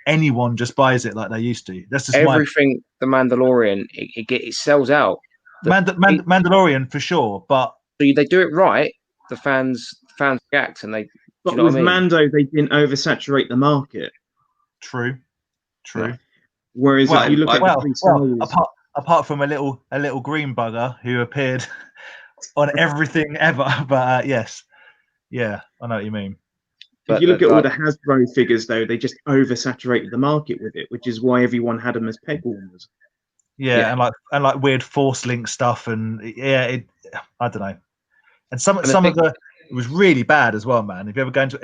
anyone just buys it like they used to. That's just everything. The Mandalorian, it sells out. Mandalorian for sure, but they do it right. The fans react, and they. But do you know with what I mean? Mando, they didn't oversaturate the market. True. No. Whereas if you look at apart from a little green bugger who appeared on everything ever, but yes, yeah, I know what you mean. If you look at all the Hasbro figures, though, they just oversaturated the market with it, which is why everyone had them as peg warmers. Yeah, and like weird Force Link stuff, and I don't know. And some of the it was really bad as well, man. If you ever go into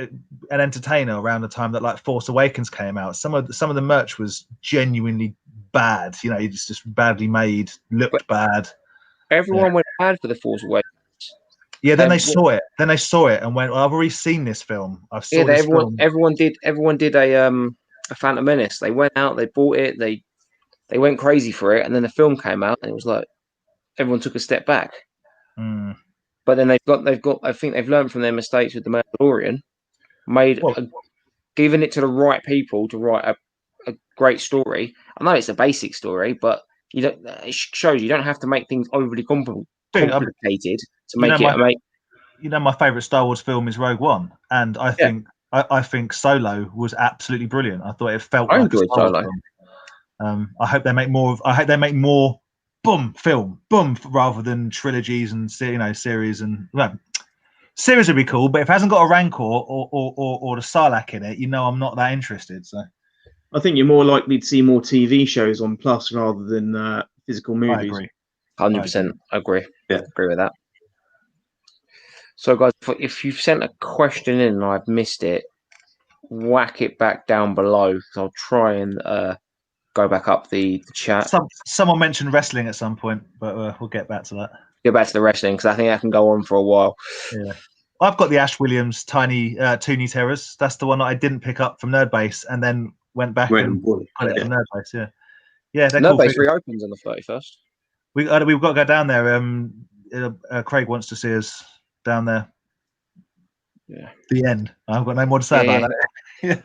an entertainer around the time that like Force Awakens came out, some of the merch was genuinely bad. You know, it's just badly made, looked bad. Everyone went mad for the Force Awakens. Yeah, then they saw it. Then they saw it and went, well, "I've already seen this film. I've seen this film." Everyone did a Phantom Menace. They went out, they bought it, they went crazy for it, and then the film came out, and it was like everyone took a step back. Mm. But then they've got. I think they've learned from their mistakes with the Mandalorian, given it to the right people to write a great story. I know it's a basic story, but it shows you don't have to make things overly complicated to make it. You know, my favorite Star Wars film is Rogue One, and I think Solo was absolutely brilliant. I thought it felt like a Star Wars film. I hope they make more. I hope they make more. Film, rather than trilogies and series and series would be cool. But if it hasn't got a Rancor or the Sarlacc in it, I'm not that interested. So I think you're more likely to see more TV shows on Plus rather than physical movies. I agree. 100%. I agree. Yeah, agree with that. So, guys, if you've sent a question in and I've missed it, whack it back down below because I'll try and go back up the chat. Someone mentioned wrestling at some point, but we'll get back to that. Get back to the wrestling because I think that can go on for a while. Yeah, I've got the Ash Williams tiny Toonie Terrors. That's the one that I didn't pick up from Nerdbase and then went back and got it from Nerdbase. Yeah, they're Nerdbase reopens on the 31st. We've got to go down there. Craig wants to see us down there. Yeah. The end. I've got no more to say about that.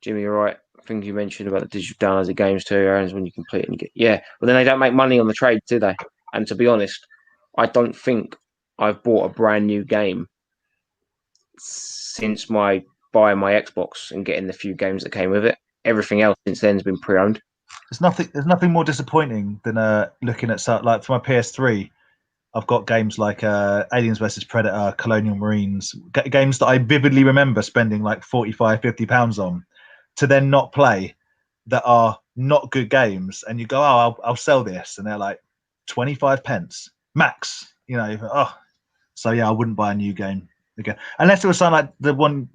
Jimmy, you're right. I think you mentioned about the digital downloads of games too, Aaron's when you complete and but then they don't make money on the trade, do they? And to be honest, I don't think I've bought a brand new game since buying my Xbox and getting the few games that came with it. Everything else since then has been pre-owned. There's nothing more disappointing than looking at like for my PS3. I've got games like Aliens vs Predator, Colonial Marines, games that I vividly remember spending like £45-50 on, to then not play, that are not good games, and you go, "Oh, I'll sell this," and they're like 25 pence max. So yeah, I wouldn't buy a new game again unless it was something like the one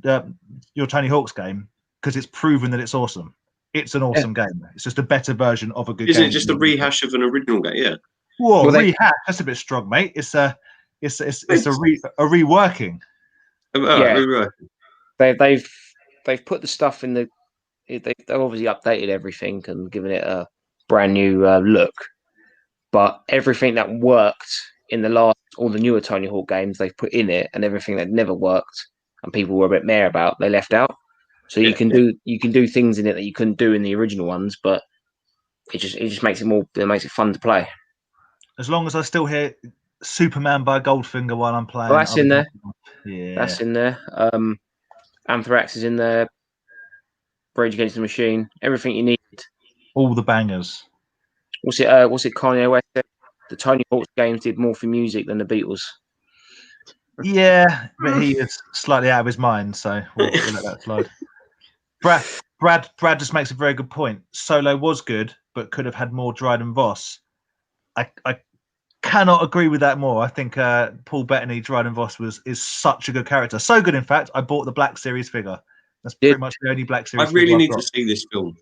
your Tony Hawk's game, because it's proven that it's awesome. It's an awesome game. It's just a better version of a good game. Isn't it just a rehash of an original game? Yeah. Whoa, rehash? That's a bit strong, mate. It's a reworking. They've put the stuff in the. They've obviously updated everything and given it a brand new look, but everything that worked in all the newer Tony Hawk games, they've put in it, and everything that never worked and people were a bit meh about, they left out. So you can do things in it that you couldn't do in the original ones, but it just makes it fun to play. As long as I still hear Superman by Goldfinger while I'm playing. Well, that's in there. Yeah, that's in there. Anthrax is in there. Rage Against the Machine. Everything you need. All the bangers. What's it? Kanye West said? The Tony Hawk games did more for music than the Beatles. Yeah, but he is slightly out of his mind, so we'll let that slide. Brad just makes a very good point. Solo was good, but could have had more Dryden Voss. I cannot agree with that more. I think Paul Bettany, Dryden Voss is such a good character. So good, in fact, I bought the Black Series figure. That's pretty much the only Black Series. I really need to see this film.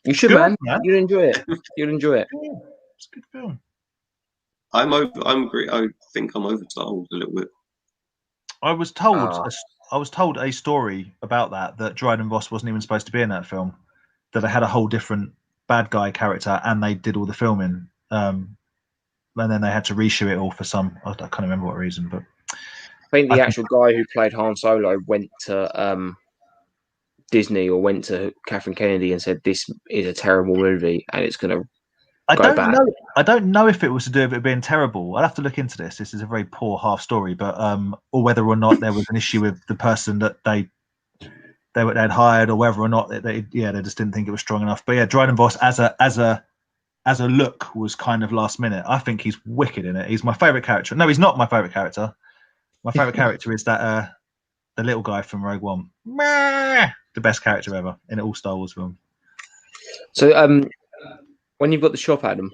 You should, man. You'd enjoy it. You'd enjoy it. Yeah, it's a good film. I'm over. I think I'm over Star Wars a little bit. I was told Ah. I was told a story about that Dryden Voss wasn't even supposed to be in that film. That they had a whole different bad guy character, and they did all the filming. And then they had to reshoot it all for some. I can't remember what reason, but I think the actual guy who played Han Solo went to Disney or went to Catherine Kennedy and said, "This is a terrible movie, and it's going to I go don't bad." know. I don't know if it was to do with it being terrible. I'll have to look into this. This is a very poor half story, but or whether or not there was an issue with the person that they'd hired, or whether or not they just didn't think it was strong enough. But yeah, Dryden Voss as a look was kind of last minute. I think he's wicked in it. He's my favorite character. No, he's not my favorite character. My favorite character is that the little guy from Rogue One. The best character ever in all Star Wars film. So when you've got the shop, Adam,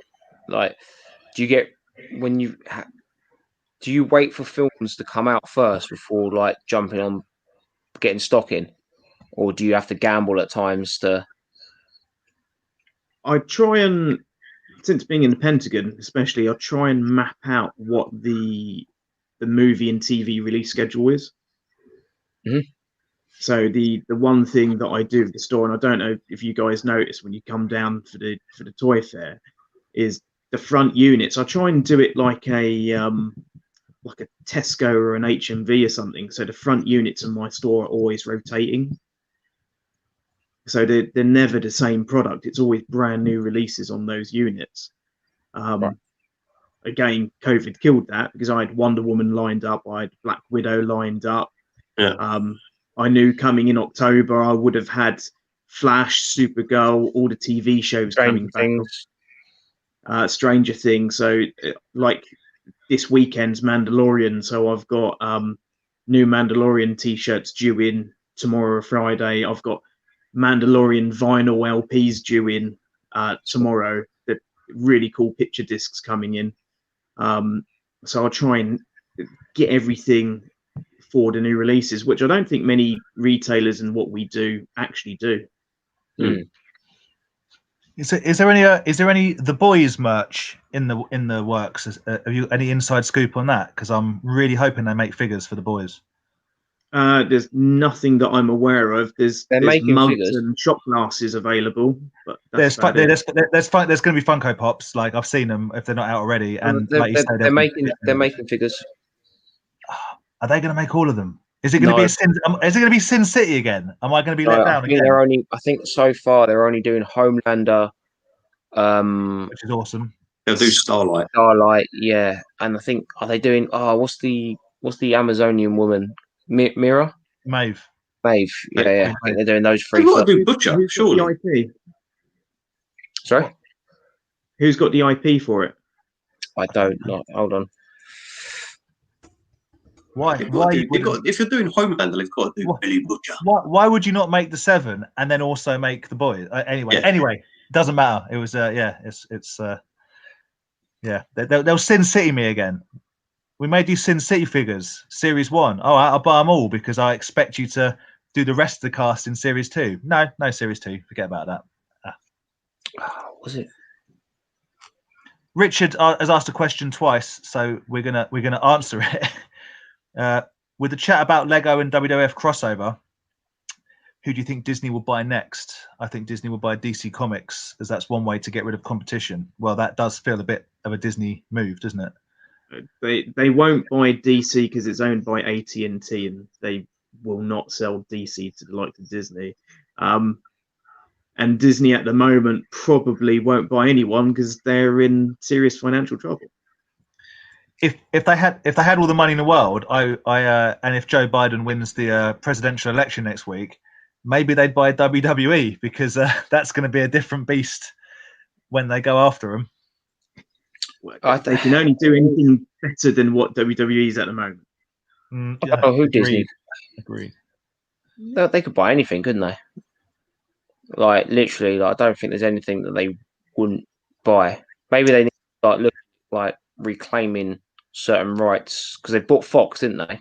like, do you wait for films to come out first before like jumping on getting stock in, or do you have to gamble at times to? I try and, since being in the Pentagon, especially, I try and map out what the movie and TV release schedule is. Mm-hmm. So the one thing that I do at the store, and I don't know if you guys notice when you come down for the toy fair, is the front units. I try and do it like a Tesco or an HMV or something. So the front units in my store are always rotating. So they're never the same product. It's always brand new releases on those units. Right. Again, COVID killed that because I had Wonder Woman lined up. I had Black Widow lined up. Yeah. I knew coming in October I would have had Flash, Supergirl, all the TV shows coming back. Stranger Things. So like this weekend's Mandalorian. So I've got new Mandalorian t-shirts due in tomorrow or Friday. I've got Mandalorian vinyl LPs due in tomorrow. The really cool picture discs coming in. So I'll try and get everything for the new releases, which I don't think many retailers and what we do actually do. Mm. Is there any The Boys merch in the works? Have you any inside scoop on that? Because I'm really hoping they make figures for The Boys. There's nothing that I'm aware of. There's making mugs figures and shot glasses available, but there's going to be Funko Pops. Like I've seen them if they're not out already, and they're making figures. Are they going to make all of them? Is it going to be is it going to be Sin City again? Am I going to be let down again? I think so far they're only doing Homelander, which is awesome. They'll do Starlight. Yeah, and I think are they doing? What's the Amazonian woman? Mira? Maeve. Yeah. I think they're doing those three. They've got to do Butcher, surely. The IP? Sorry, who's got the IP for it? I don't know. Hold on. Why? If you're doing Homelander, they've got to do Billy Butcher. Why would you not make the 7 and then also make the Boys? Anyway, doesn't matter. It was they'll Sin City me again. We may do Sin City figures, Series 1. Oh, I'll buy them all because I expect you to do the rest of the cast in Series 2. No, Series 2. Forget about that. Was it? Richard has asked a question twice, so we're gonna answer it. With the chat about Lego and WWF crossover, who do you think Disney will buy next? I think Disney will buy DC Comics, as that's one way to get rid of competition. Well, that does feel a bit of a Disney move, doesn't it? They won't buy DC because it's owned by AT&T, and they will not sell DC to the likes of Disney. And Disney at the moment probably won't buy anyone because they're in serious financial trouble. If they had all the money in the world, and if Joe Biden wins the presidential election next week, maybe they'd buy WWE because that's going to be a different beast when they go after them. Well, they can only do anything better than what WWE is at the moment. Disney? Agreed. They could buy anything, couldn't they? Like literally, I don't think there's anything that they wouldn't buy. Maybe they need to look like reclaiming certain rights because they bought Fox, didn't they?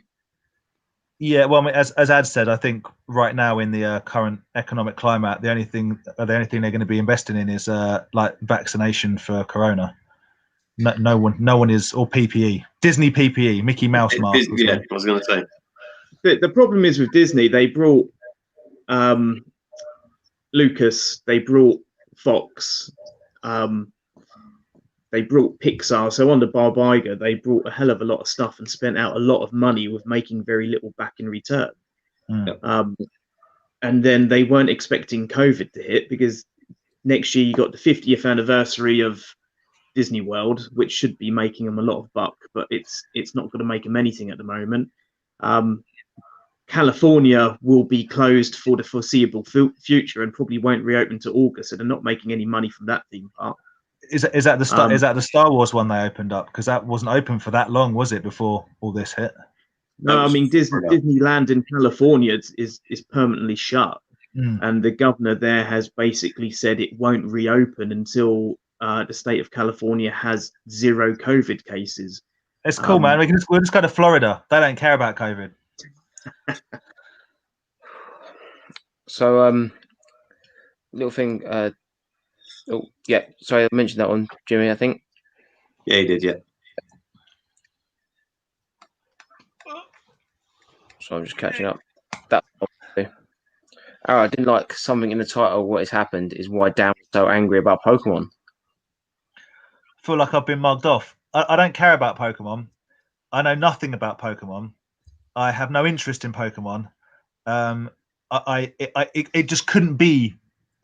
Yeah, well, as Ad said, I think right now in the current economic climate, the only thing they're going to be investing in is like vaccination for corona. No one is, or PPE, Disney PPE, Mickey Mouse mask. Yeah, I was going to say. the problem is with Disney, they brought Lucas, they brought Fox, they brought Pixar. So under Bob Iger, they brought a hell of a lot of stuff and spent out a lot of money with making very little back in return. And then they weren't expecting COVID to hit, because next year you got the 50th anniversary of Disney World, which should be making them a lot of buck, but it's not going to make them anything at the moment. California will be closed for the foreseeable future and probably won't reopen to August, so they're not making any money from that theme park. Is that the Star Wars one they opened up? Because that wasn't open for that long, was it, before all this hit? No, I mean Disneyland in California is permanently shut, and the governor there has basically said it won't reopen until the state of California has 0 COVID cases. It's cool, man. We'll just go to Florida. They don't care about COVID. So, little thing. Oh, yeah. Sorry, I mentioned that one, Jimmy. I think. Yeah, he did. Yeah. So I'm just catching up. That. I didn't like something in the title. What has happened is why Dan was so angry about Pokemon. I feel like I've been mugged off. I don't care about Pokemon. I know nothing about Pokemon. I have no interest in Pokemon. It just couldn't be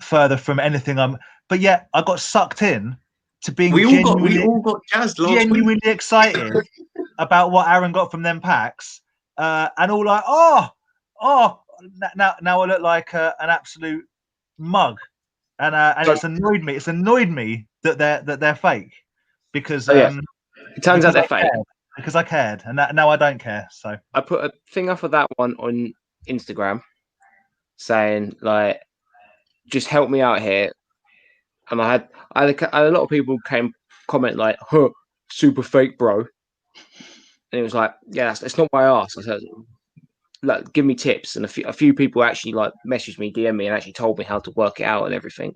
further from anything. But yet I got sucked in to being we all got jazzed last genuinely week. excited about what Aaron got from them packs, and all like, now I look like an absolute mug, and it's annoyed me. It's annoyed me that they're fake, because it turns out they're fake. Because I cared, and now I don't care. So I put a thing up for that one on Instagram, saying like, just help me out here. And I had a lot of people comment like, "Huh, super fake, bro." And it was like, "Yeah, it's not why I asked." I said, "Like, give me tips." And a few people actually like messaged me, DM me, and actually told me how to work it out and everything.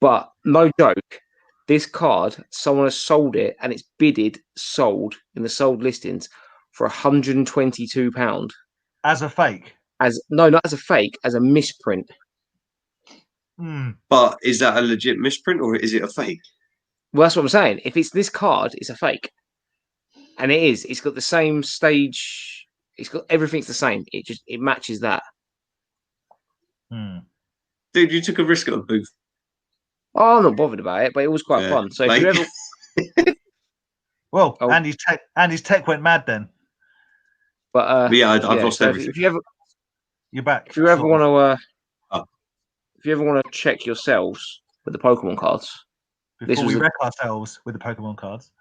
But no joke, this card, someone has sold it, and it's sold in the sold listings for £122 as a fake. Not as a fake, as a misprint. But is that a legit misprint or is it a fake? Well, that's what I'm saying. If it's this card, it's a fake, and it is. It's got the same stage. It's got everything's the same. It matches that. Dude, you took a risk at a booth. Oh, I'm not bothered about it, but it was quite fun. So if you ever, well, Andy's tech went mad then. But I've lost everything. If you ever, you're back. If you ever want to. If you ever want to check yourselves with the Pokemon cards, before we wreck ourselves with the Pokemon cards,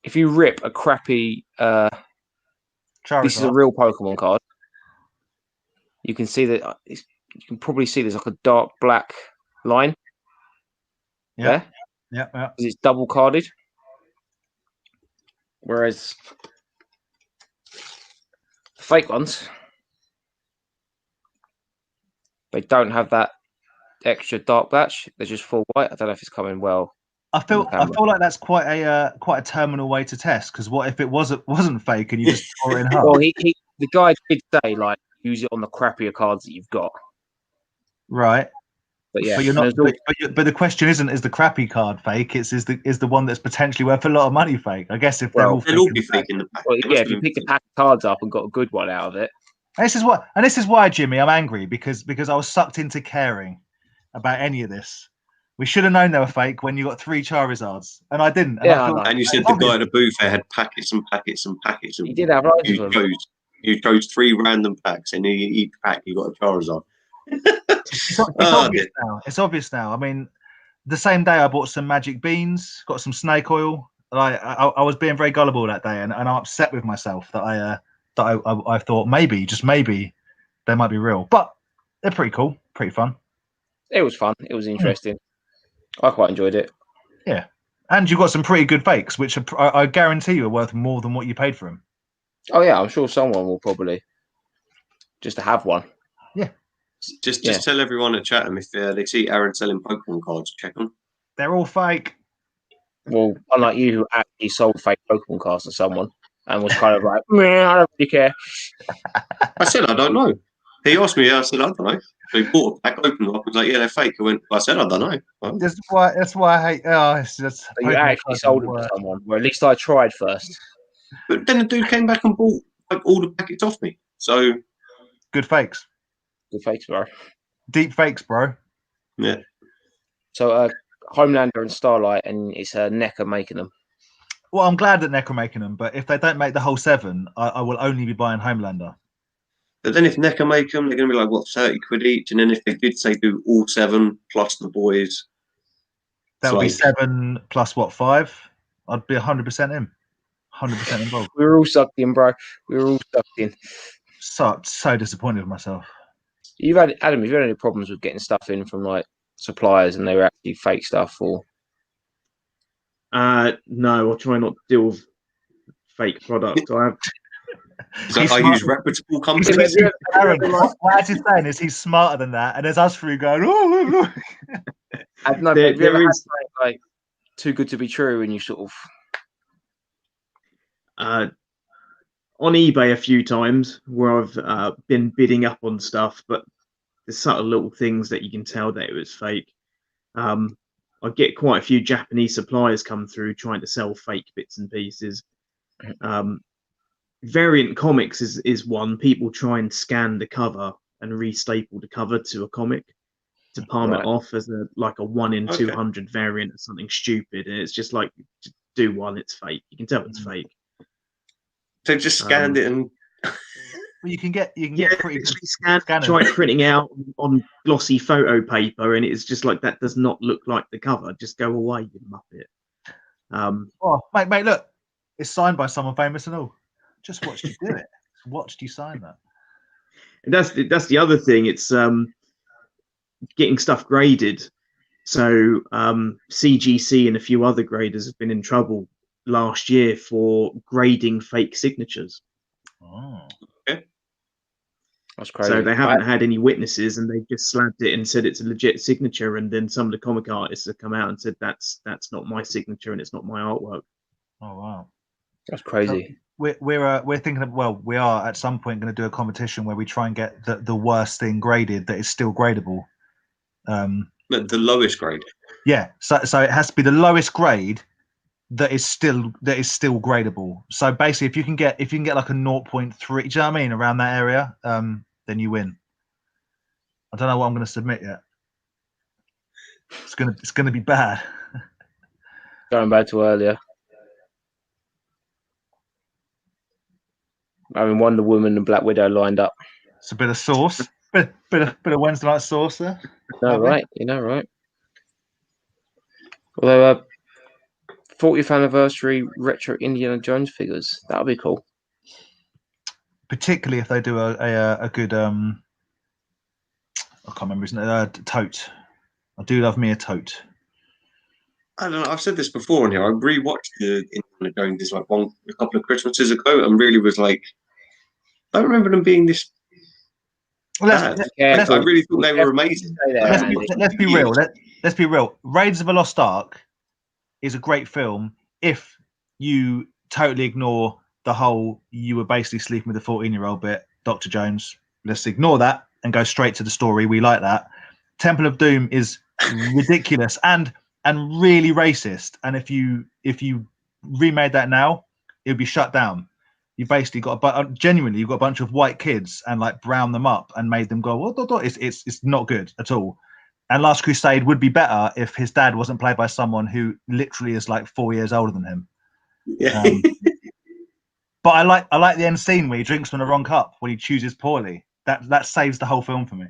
if you rip a crappy, this is a real Pokemon card. You can see that you can probably see there's like a dark black line. Yeah. Because it's double carded. Whereas the fake ones, they don't have that extra dark patch. They're just full white. I don't know if it's coming well. I feel like that's quite a terminal way to test. Because what if it wasn't fake and you just tore it in half? Well, the guy did say like use it on the crappier cards that you've got. Right. But yeah, but you're not. But the question isn't is the crappy card fake? It's is the one that's potentially worth a lot of money fake? I guess if they'll all be fake in the pack. Well, yeah, if you pick the pack of cards up and got a good one out of it. And this is why, Jimmy, I'm angry because I was sucked into caring about any of this. We should have known they were fake when you got 3 Charizards, and I didn't. And you said the guy at the booth there had packets and packets and packets. He did have loads of them. You chose 3 random packs, and each pack you got a Charizard. It's obvious now. It's obvious now. I mean, the same day I bought some magic beans, got some snake oil. I was being very gullible that day, and I'm upset with myself that I thought maybe, just maybe, they might be real. But they're pretty cool, pretty fun. It was fun. It was interesting. I quite enjoyed it. Yeah, and you got some pretty good fakes, which I guarantee you are worth more than what you paid for them. Oh yeah, I'm sure someone will probably just to have one. Yeah. Just tell everyone at Chatham if they see Aaron selling Pokemon cards, check them. They're all fake. Well, unlike you who actually sold fake Pokemon cards to someone. and was kind of like, "Meh, I don't really care." I said, I don't know. He asked me, I said, I don't know. So he bought a pack, opened it up, and was like, yeah, they're fake. I said, I don't know. Well, That's why I hate. Oh, it's just. So you actually sold them to someone, or at least I tried first. but then the dude came back and bought like all the packets off me. So Good fakes. Good fakes, bro. Deep fakes, bro. yeah. So Homelander and Starlight, and it's NECA making them. Well, I'm glad that NECA are making them, but if they don't make the whole 7, I will only be buying Homelander. But then if NECA make them, they're going to be like, what, 30 quid each? And then if they did say do all 7 plus the boys, That would be like, 7 plus what, 5? I'd be 100% in. 100% involved. We were all sucked in, bro. We were all sucked in. So disappointed with myself. Adam, have you had any problems with getting stuff in from like suppliers and they were actually fake stuff, or? No, I try not to deal with fake products. I have. So I use reputable companies. Aaron, what he's saying is he's smarter than that, and there's us three going, oh. No, have you ever had something like too good to be true, and you sort of on eBay a few times where I've been bidding up on stuff, but there's subtle little things that you can tell that it was fake. I get quite a few Japanese suppliers come through trying to sell fake bits and pieces. Variant comics is one. People try and scan the cover and restaple the cover to a comic to palm it off as a 1 in 200 variant of something stupid, and it's just like, do one, it's fake. You can tell it's fake. So just scanned it and. Well, you can get pretty good scanned. Try printing out on glossy photo paper, and it's just like, that does not look like the cover. Just go away, you muppet. Oh, mate, look, it's signed by someone famous and all. Just watched you do it. Watched you sign that. And that's the other thing. It's getting stuff graded. So CGC and a few other graders have been in trouble last year for grading fake signatures. Oh, okay. That's crazy. So they haven't had any witnesses, and they've just slabbed it and said it's a legit signature. And then some of the comic artists have come out and said that's not my signature and it's not my artwork. Oh wow, that's crazy. So we're thinking of, well, we are at some point going to do a competition where we try and get the worst thing graded that is still gradable. The lowest grade. Yeah, so it has to be the lowest grade that is still gradable. So basically, if you can get like a 0.3, do you know what I mean, around that area, then you win. I don't know what I'm going to submit yet. It's gonna be bad. Going back to earlier, having Wonder Woman and Black Widow lined up. It's a bit of sauce, bit of Wednesday night sauce there. You know, right? Although 40th anniversary retro Indiana Jones figures, that would be cool. Particularly if they do a good I can't remember, isn't it? Tote. I do love me a tote. I don't know. I've said this before on here. I rewatched the Indiana Jones a couple of Christmases ago, and really was like, I don't remember them being this. Well, I really thought they were amazing. Let's be real. Let's be real. Raiders of the Lost Ark is a great film if you totally ignore the whole you were basically sleeping with a 14-year-old bit, Dr. Jones. Let's ignore that and go straight to the story. We like that. Temple of Doom is ridiculous and really racist. And if you remade that now, it would be shut down. You basically got genuinely you've got a bunch of white kids and like brown them up and made them go, what? It's not good at all. And Last Crusade would be better if his dad wasn't played by someone who literally is like 4 years older than him. Yeah. But I like the end scene where he drinks from the wrong cup when he chooses poorly. That saves the whole film for me.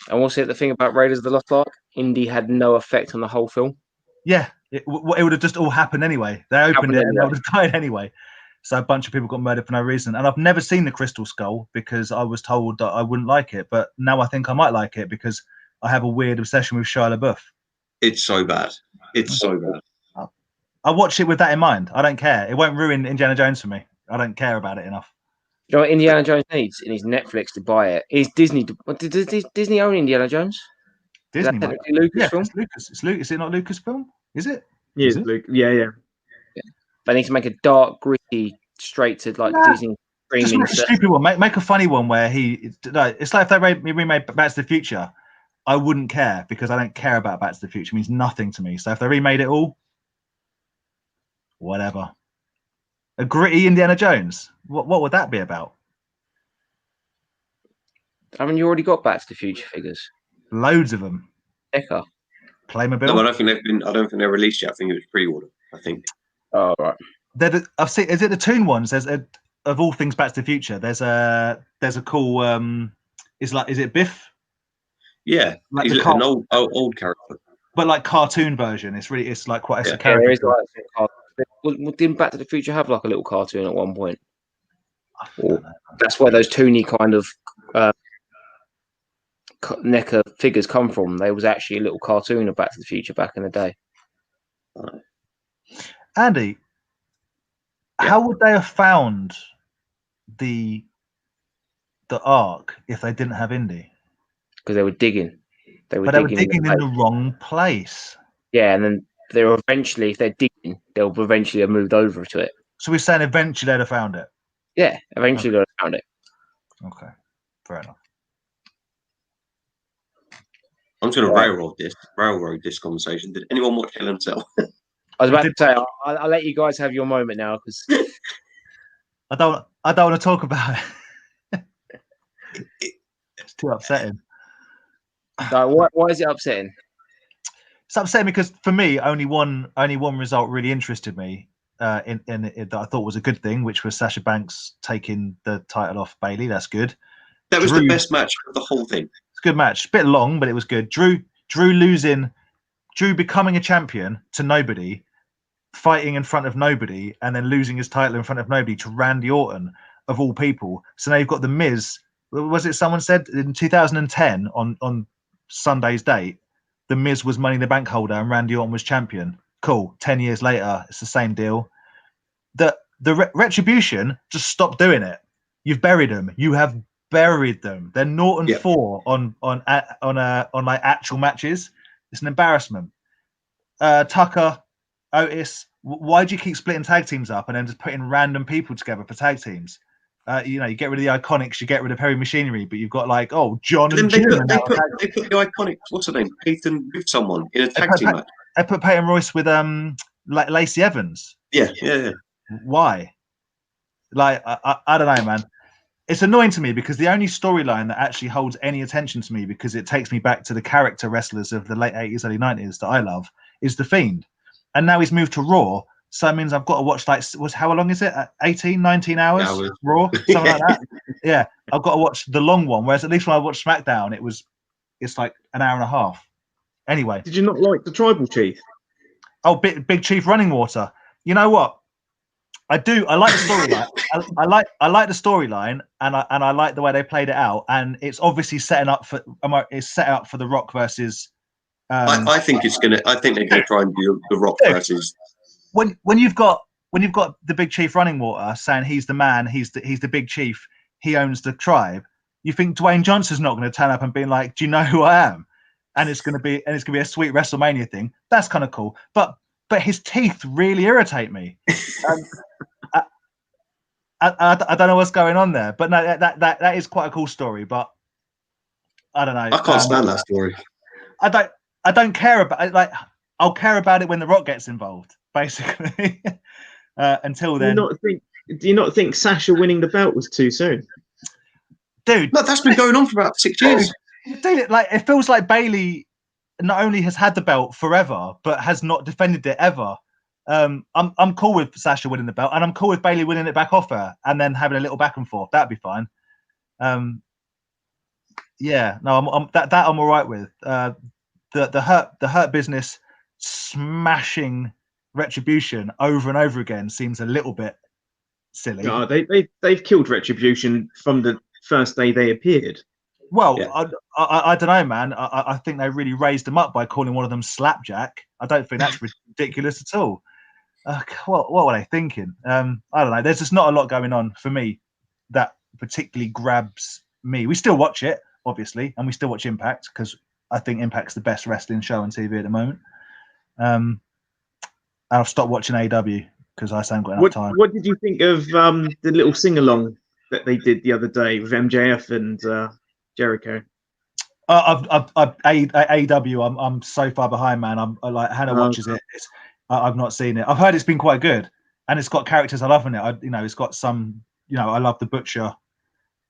And what's the thing about Raiders of the Lost Ark? Indy had no effect on the whole film. Yeah, it would have just all happened anyway. They opened it and they would have died anyway. So a bunch of people got murdered for no reason. And I've never seen the Crystal Skull because I was told that I wouldn't like it. But now I think I might like it because I have a weird obsession with Shia LaBeouf. It's so bad. It's so bad. I watch it with that in mind. I don't care. It won't ruin Indiana Jones for me. I don't care about it enough. You know what Indiana Jones needs? It needs Netflix to buy it. Is Disney? Does Disney own Indiana Jones? Disney, is that Lucasfilm? It's Lucas. It's Lucas. Is it not Lucasfilm? Is it? Yeah, yeah. They need to make a dark, gritty straight to like Nah, Disney Just streaming. make a stupid one. Make a funny one where it's like if they remade Back to the Future, I wouldn't care because I don't care about Back to the Future. It means nothing to me. So if they remade it all, whatever. A gritty Indiana Jones. What would that be about? Haven't you already got Back to the Future figures? Loads of them. Eka. Playmobil. No, I don't think they've been. I don't think they're released yet. I think it was pre-order. I think. Oh right. I've seen. Is it the Toon ones? There's of all things Back to the Future. There's a cool. Is it Biff? Yeah, Like he's the an old character. but like cartoon version. It's like quite Yeah. a character. There is like some didn't Back to the Future have like a little cartoon at one point? Or, that's where those toony kind of NECA figures come from. There was actually a little cartoon of Back to the Future back in the day. Andy, how would they have found the Ark if they didn't have Indy? Because they were digging. They were But digging, they were digging in the wrong place. Yeah, and then they were eventually, if they're digging, they'll eventually have moved over to it. So we're saying eventually they'd have found it. Yeah, eventually they'll have found it. Okay, fair enough. I'm just going to railroad this conversation. Did anyone watch Hell and Tell? I was about to say, I'll let you guys have your moment now because I don't want to talk about it. It's too upsetting. Why is it upsetting? It's upsetting because for me, only one result really interested me in it that I thought was a good thing, which was Sasha Banks taking the title off Bailey. That's good. That was the best match of the whole thing. It's a good match. Bit long, but it was good. Drew becoming a champion to nobody, fighting in front of nobody, and then losing his title in front of nobody to Randy Orton of all people. So now you've got the Miz. Was it someone said in 2010 on Sunday's date, the Miz was Money in the Bank holder and Randy Orton was champion. Cool. 10 years later, it's the same deal. The Retribution just stopped doing it. You've buried them. You have buried them. They're 0-4 on like actual matches. It's an embarrassment. Tucker, Otis, why do you keep splitting tag teams up and then just putting random people together for tag teams? You get rid of the Iconics, you get rid of Heavy Machinery, but you've got like John and Jim. They put the Iconics. What's her name? Peyton with someone in a tag team match. They put Peyton Royce with like Lacey Evans. Yeah. Why? Like I don't know, man. It's annoying to me because the only storyline that actually holds any attention to me, because it takes me back to the character wrestlers of the late 80s, early 90s that I love, is The Fiend. And now he's moved to Raw. So that means I've got to watch how long is it? 18, 19 hours? Raw? Something like that. Yeah. I've got to watch the long one. Whereas at least when I watched SmackDown, it's like an hour and a half. Anyway. Did you not like the Tribal Chief? Oh, Big Chief Running Water. You know what? I do. I like the storyline. I like the storyline, and I like the way they played it out. And it's obviously setting up for The Rock versus. I think they're gonna try and do The Rock versus. When you've got the Big Chief Running Water saying he's the man, he's the Big Chief, he owns the tribe. You think Dwayne Johnson's not going to turn up and be like, "Do you know who I am?" And it's going to be a sweet WrestleMania thing. That's kind of cool. But his teeth really irritate me. I don't know what's going on there, but no, that is quite a cool story. But I don't know. I can't stand that story. I don't care about it. Like, I'll care about it when The Rock gets involved, basically. Until then, do you not think Sasha winning the belt was too soon, dude? No, that's been going on for about 6 years. Dude, like it feels like Bailey not only has had the belt forever, but has not defended it ever. I'm cool with Sasha winning the belt, and I'm cool with Bailey winning it back off her, and then having a little back and forth. That'd be fine. Yeah, no, I'm all right with. The Hurt Business smashing Retribution over and over again seems a little bit silly. No, they've killed Retribution from the first day they appeared. Well, yeah. I don't know, man. I think they really raised them up by calling one of them Slapjack. I don't think that's ridiculous at all. What were they thinking? I don't know. There's just not a lot going on for me that particularly grabs me. We still watch it, obviously, and we still watch Impact because I think Impact's the best wrestling show on TV at the moment. I've stopped watching AEW because I haven't got enough time. What did you think of the little sing along that they did the other day with MJF and Jericho? AEW, I'm so far behind, man. I'm like Hannah watches it. I've not seen it. I've heard it's been quite good, and it's got characters I love in it. It's got some. I love the Butcher,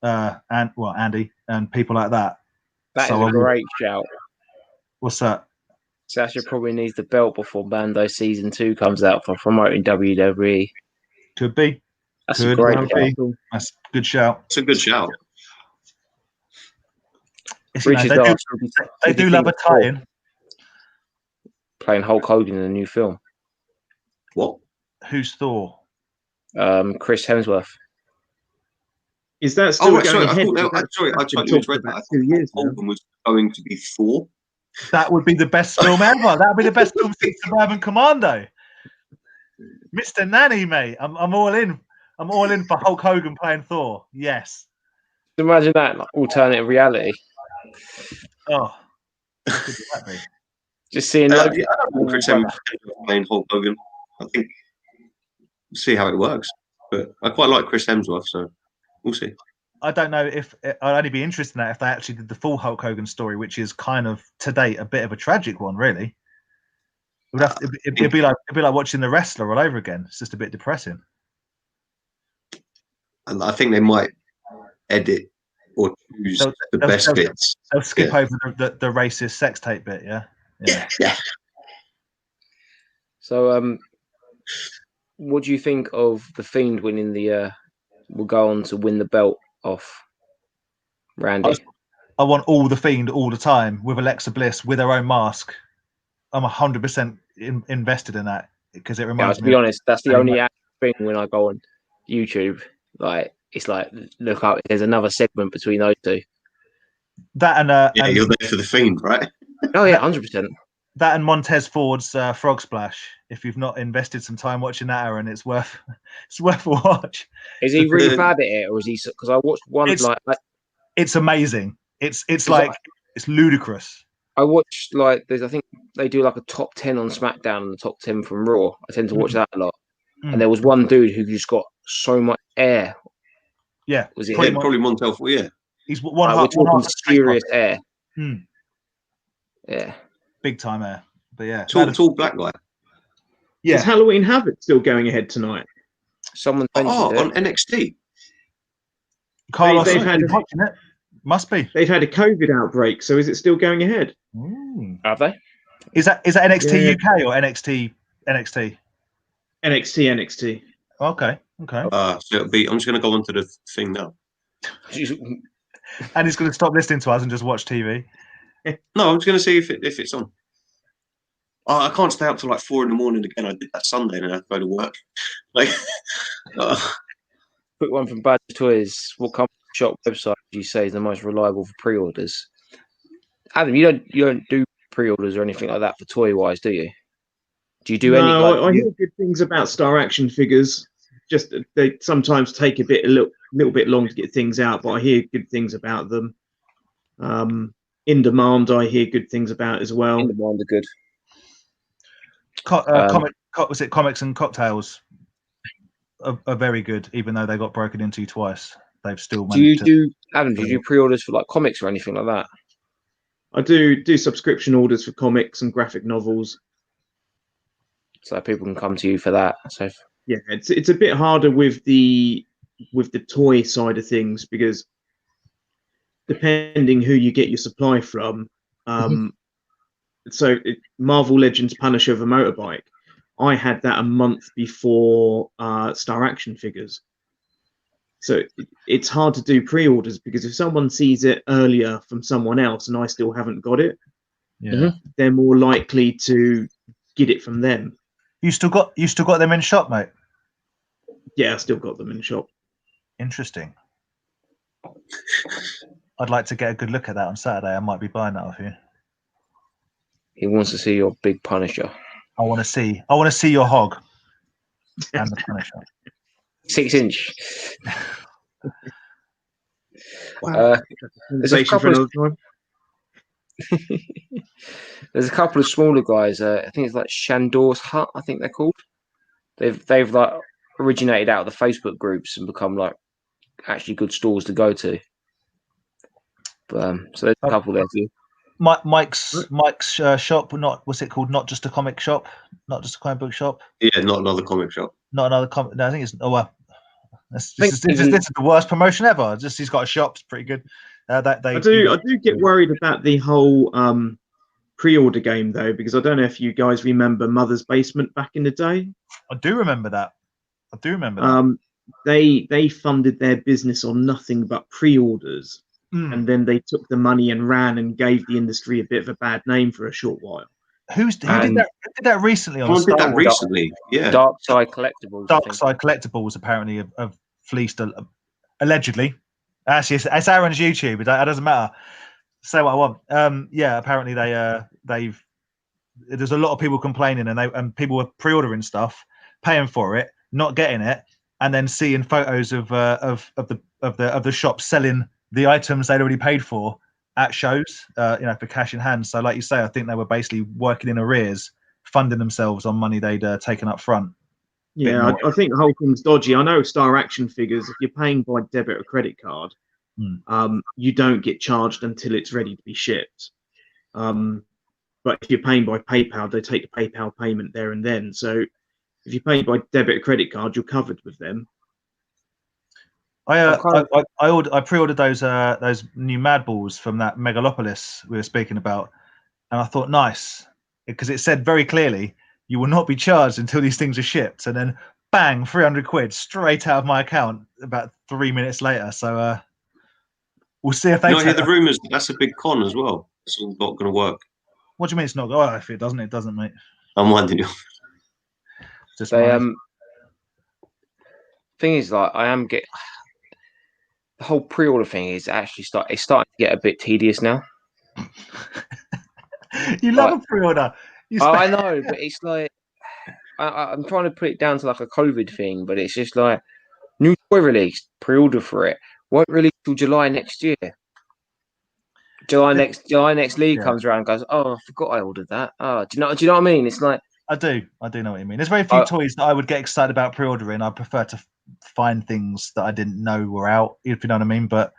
Andy and people like that. That is a great shout. What's that? Sasha probably needs the belt before Mando season 2 comes out for promoting WWE. Could be. That's a great shout. That's a good shout. It's a good shout. They do love a tie-in. Playing Hulk Hogan in a new film. What? Who's Thor? Chris Hemsworth. Is that still going ahead? I totally misread that. I thought 2 years Hogan was going to be Thor. That would be the best film ever. That would be the best film since Suburban Commando. Mr. Nanny, mate. I'm all in. I'm all in for Hulk Hogan playing Thor. Yes. Imagine that alternative reality. Oh, what could that be? Just seeing I don't know Chris Hemsworth playing Hulk Hogan. I think we'll see how it works. But I quite like Chris Hemsworth, so we'll see. I don't know if I'd only be interested in that if they actually did the full Hulk Hogan story, which is kind of to date a bit of a tragic one, really. It'd be like watching The Wrestler all over again. It's just a bit depressing. And I think they might edit or choose the best bits. They'll skip over the racist sex tape bit, yeah. Yeah. So, what do you think of the Fiend winning the? Will go on to win the belt off Randy. I want all the Fiend all the time with Alexa Bliss with her own mask. I'm 100% invested in that because it reminds me. To be honest, that's the only thing when I go on YouTube. Like it's like look up. There's another segment between those two. That and you're there for the Fiend, right? Oh yeah, 100%. That and Montez Ford's Frog Splash. If you've not invested some time watching that, Aaron, it's worth a watch. Is he really bad at it, or is he? Because I watched one it's amazing. It's like it's ludicrous. I watched I think they do like a top 10 on SmackDown and the top 10 from Raw. I tend to watch that a lot. And there was one dude who just got so much air. Yeah, was it probably Montel? Yeah, he's we're talking serious air. Yeah, big time air. But yeah, tall black guy. Yeah, is Halloween Havoc still going ahead tonight? Someone mentioned it on NXT. Carlos, they've had it. Must be. They've had a COVID outbreak, so is it still going ahead? Have they? Is that NXT UK or NXT? NXT. Okay. So it'll be. I'm just going to go onto the thing now. And he's going to stop listening to us and just watch TV. No, I'm just going to see if it's on. I can't stay up till like 4 a.m. again. I did that Sunday and I have to go to work. Quick one from Badger Toys. What company shop website do you say is the most reliable for pre-orders? Adam, you don't do pre-orders or anything like that for toy wise, do you? Do you do any? No, I hear good things about Star Action figures. Just they sometimes take a little bit long to get things out, but I hear good things about them. In Demand, I hear good things about as well. In Demand are good. Comics and Cocktails are very good, even though they got broken into twice. They've still managed Adam, do you do pre-orders for like comics or anything like that? I do subscription orders for comics and graphic novels. So people can come to you for that. So yeah, it's a bit harder with the toy side of things because depending who you get your supply from, Marvel Legends Punisher of a motorbike, I had that a month before Star Action figures. So it's hard to do pre-orders because if someone sees it earlier from someone else and I still haven't got it, they're more likely to get it from them. You still got them in shop, mate? Yeah, I still got them in shop. Interesting. I'd like to get a good look at that on Saturday. I might be buying that off you. He wants to see your big Punisher. I want to see your hog and the Punisher. 6-inch. Wow. There's a couple of smaller guys. I think it's like Shandor's Hut. I think they're called. they've like originated out of the Facebook groups and become like actually good stores to go to. But, so there's a couple there for you. Mike's shop, not what's it called? Not just a comic shop, not just a comic book shop. Yeah, not another comic shop. Not another comic. No, I think it's. Oh well, this is the worst promotion ever. Just he's got a shop. It's pretty good. I do get worried about the whole pre-order game though, because I don't know if you guys remember Mother's Basement back in the day. I do remember that. They funded their business on nothing but pre-orders. And then they took the money and ran and gave the industry a bit of a bad name for a short while. Who did that recently? Someone did that recently, yeah. Dark Side Collectibles. Dark Side Collectibles apparently have fleeced, allegedly. Actually, it's Aaron's YouTube. It doesn't matter. Say what I want. Yeah, apparently they've. There's a lot of people complaining, and people were pre-ordering stuff, paying for it, not getting it, and then seeing photos of the shop selling the items they'd already paid for at shows, for cash in hand. So like you say, I think they were basically working in arrears, funding themselves on money they'd taken up front. Yeah, I think the whole thing's dodgy. I know Star Action figures, if you're paying by debit or credit card, you don't get charged until it's ready to be shipped. But if you're paying by PayPal, they take the PayPal payment there and then. So if you pay by debit or credit card, you're covered with them. I pre-ordered those new Mad Balls from that Megalopolis we were speaking about, and I thought nice because it said very clearly you will not be charged until these things are shipped, and then bang, 300 quid straight out of my account about 3 minutes later. So we'll see if they. I hear the rumours that's a big con as well. It's all not going to work. What do you mean it's not? Oh, if it doesn't, mate. I'm winding you. Just thing is, like, I am getting. The whole pre-order thing is actually starting to get a bit tedious now. You love a pre-order. I know, but it's like I'm trying to put it down to like a COVID thing, but it's just like new toy release, pre-order for it. Won't release till July next year. July next league comes around and goes, oh, I forgot I ordered that. Oh, do you know what I mean? It's like I do know what you mean. There's very few toys that I would get excited about pre-ordering. I prefer to find things that I didn't know were out, if you know what I mean. But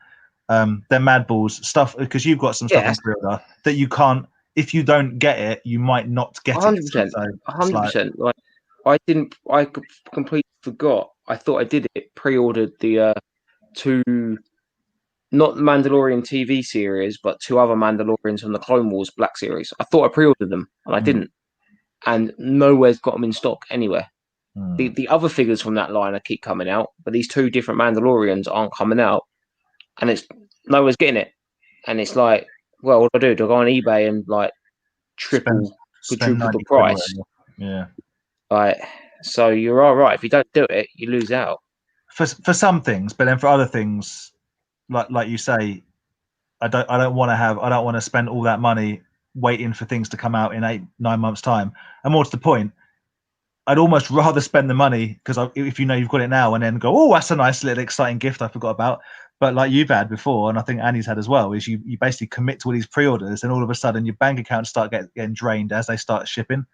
they're Mad Balls stuff, because you've got some stuff in pre-order that you can't. If you don't get it, you might not get 100%, it. 100%. Like I completely forgot. I thought I did it. Pre-ordered the 2, not Mandalorian TV series, but 2 other Mandalorians from the Clone Wars Black series. I thought I pre-ordered them, and I didn't. And nowhere's got them in stock anywhere. The other figures from that line keep coming out, but these 2 different Mandalorians aren't coming out, and it's nowhere's getting it. And it's like, well, what do? Do I go on eBay and like triple the price? Yeah. Like, so you're all right. If you don't do it, you lose out. For some things, but then for other things, like you say, I don't want to spend all that money waiting for things to come out in 8-9 months' time. And more to the point, I'd almost rather spend the money, because if you know you've got it now, and then go, oh, that's a nice little exciting gift I forgot about. But like you've had before, and I think Annie's had as well, is you basically commit to all these pre-orders, and all of a sudden your bank accounts start getting drained as they start shipping.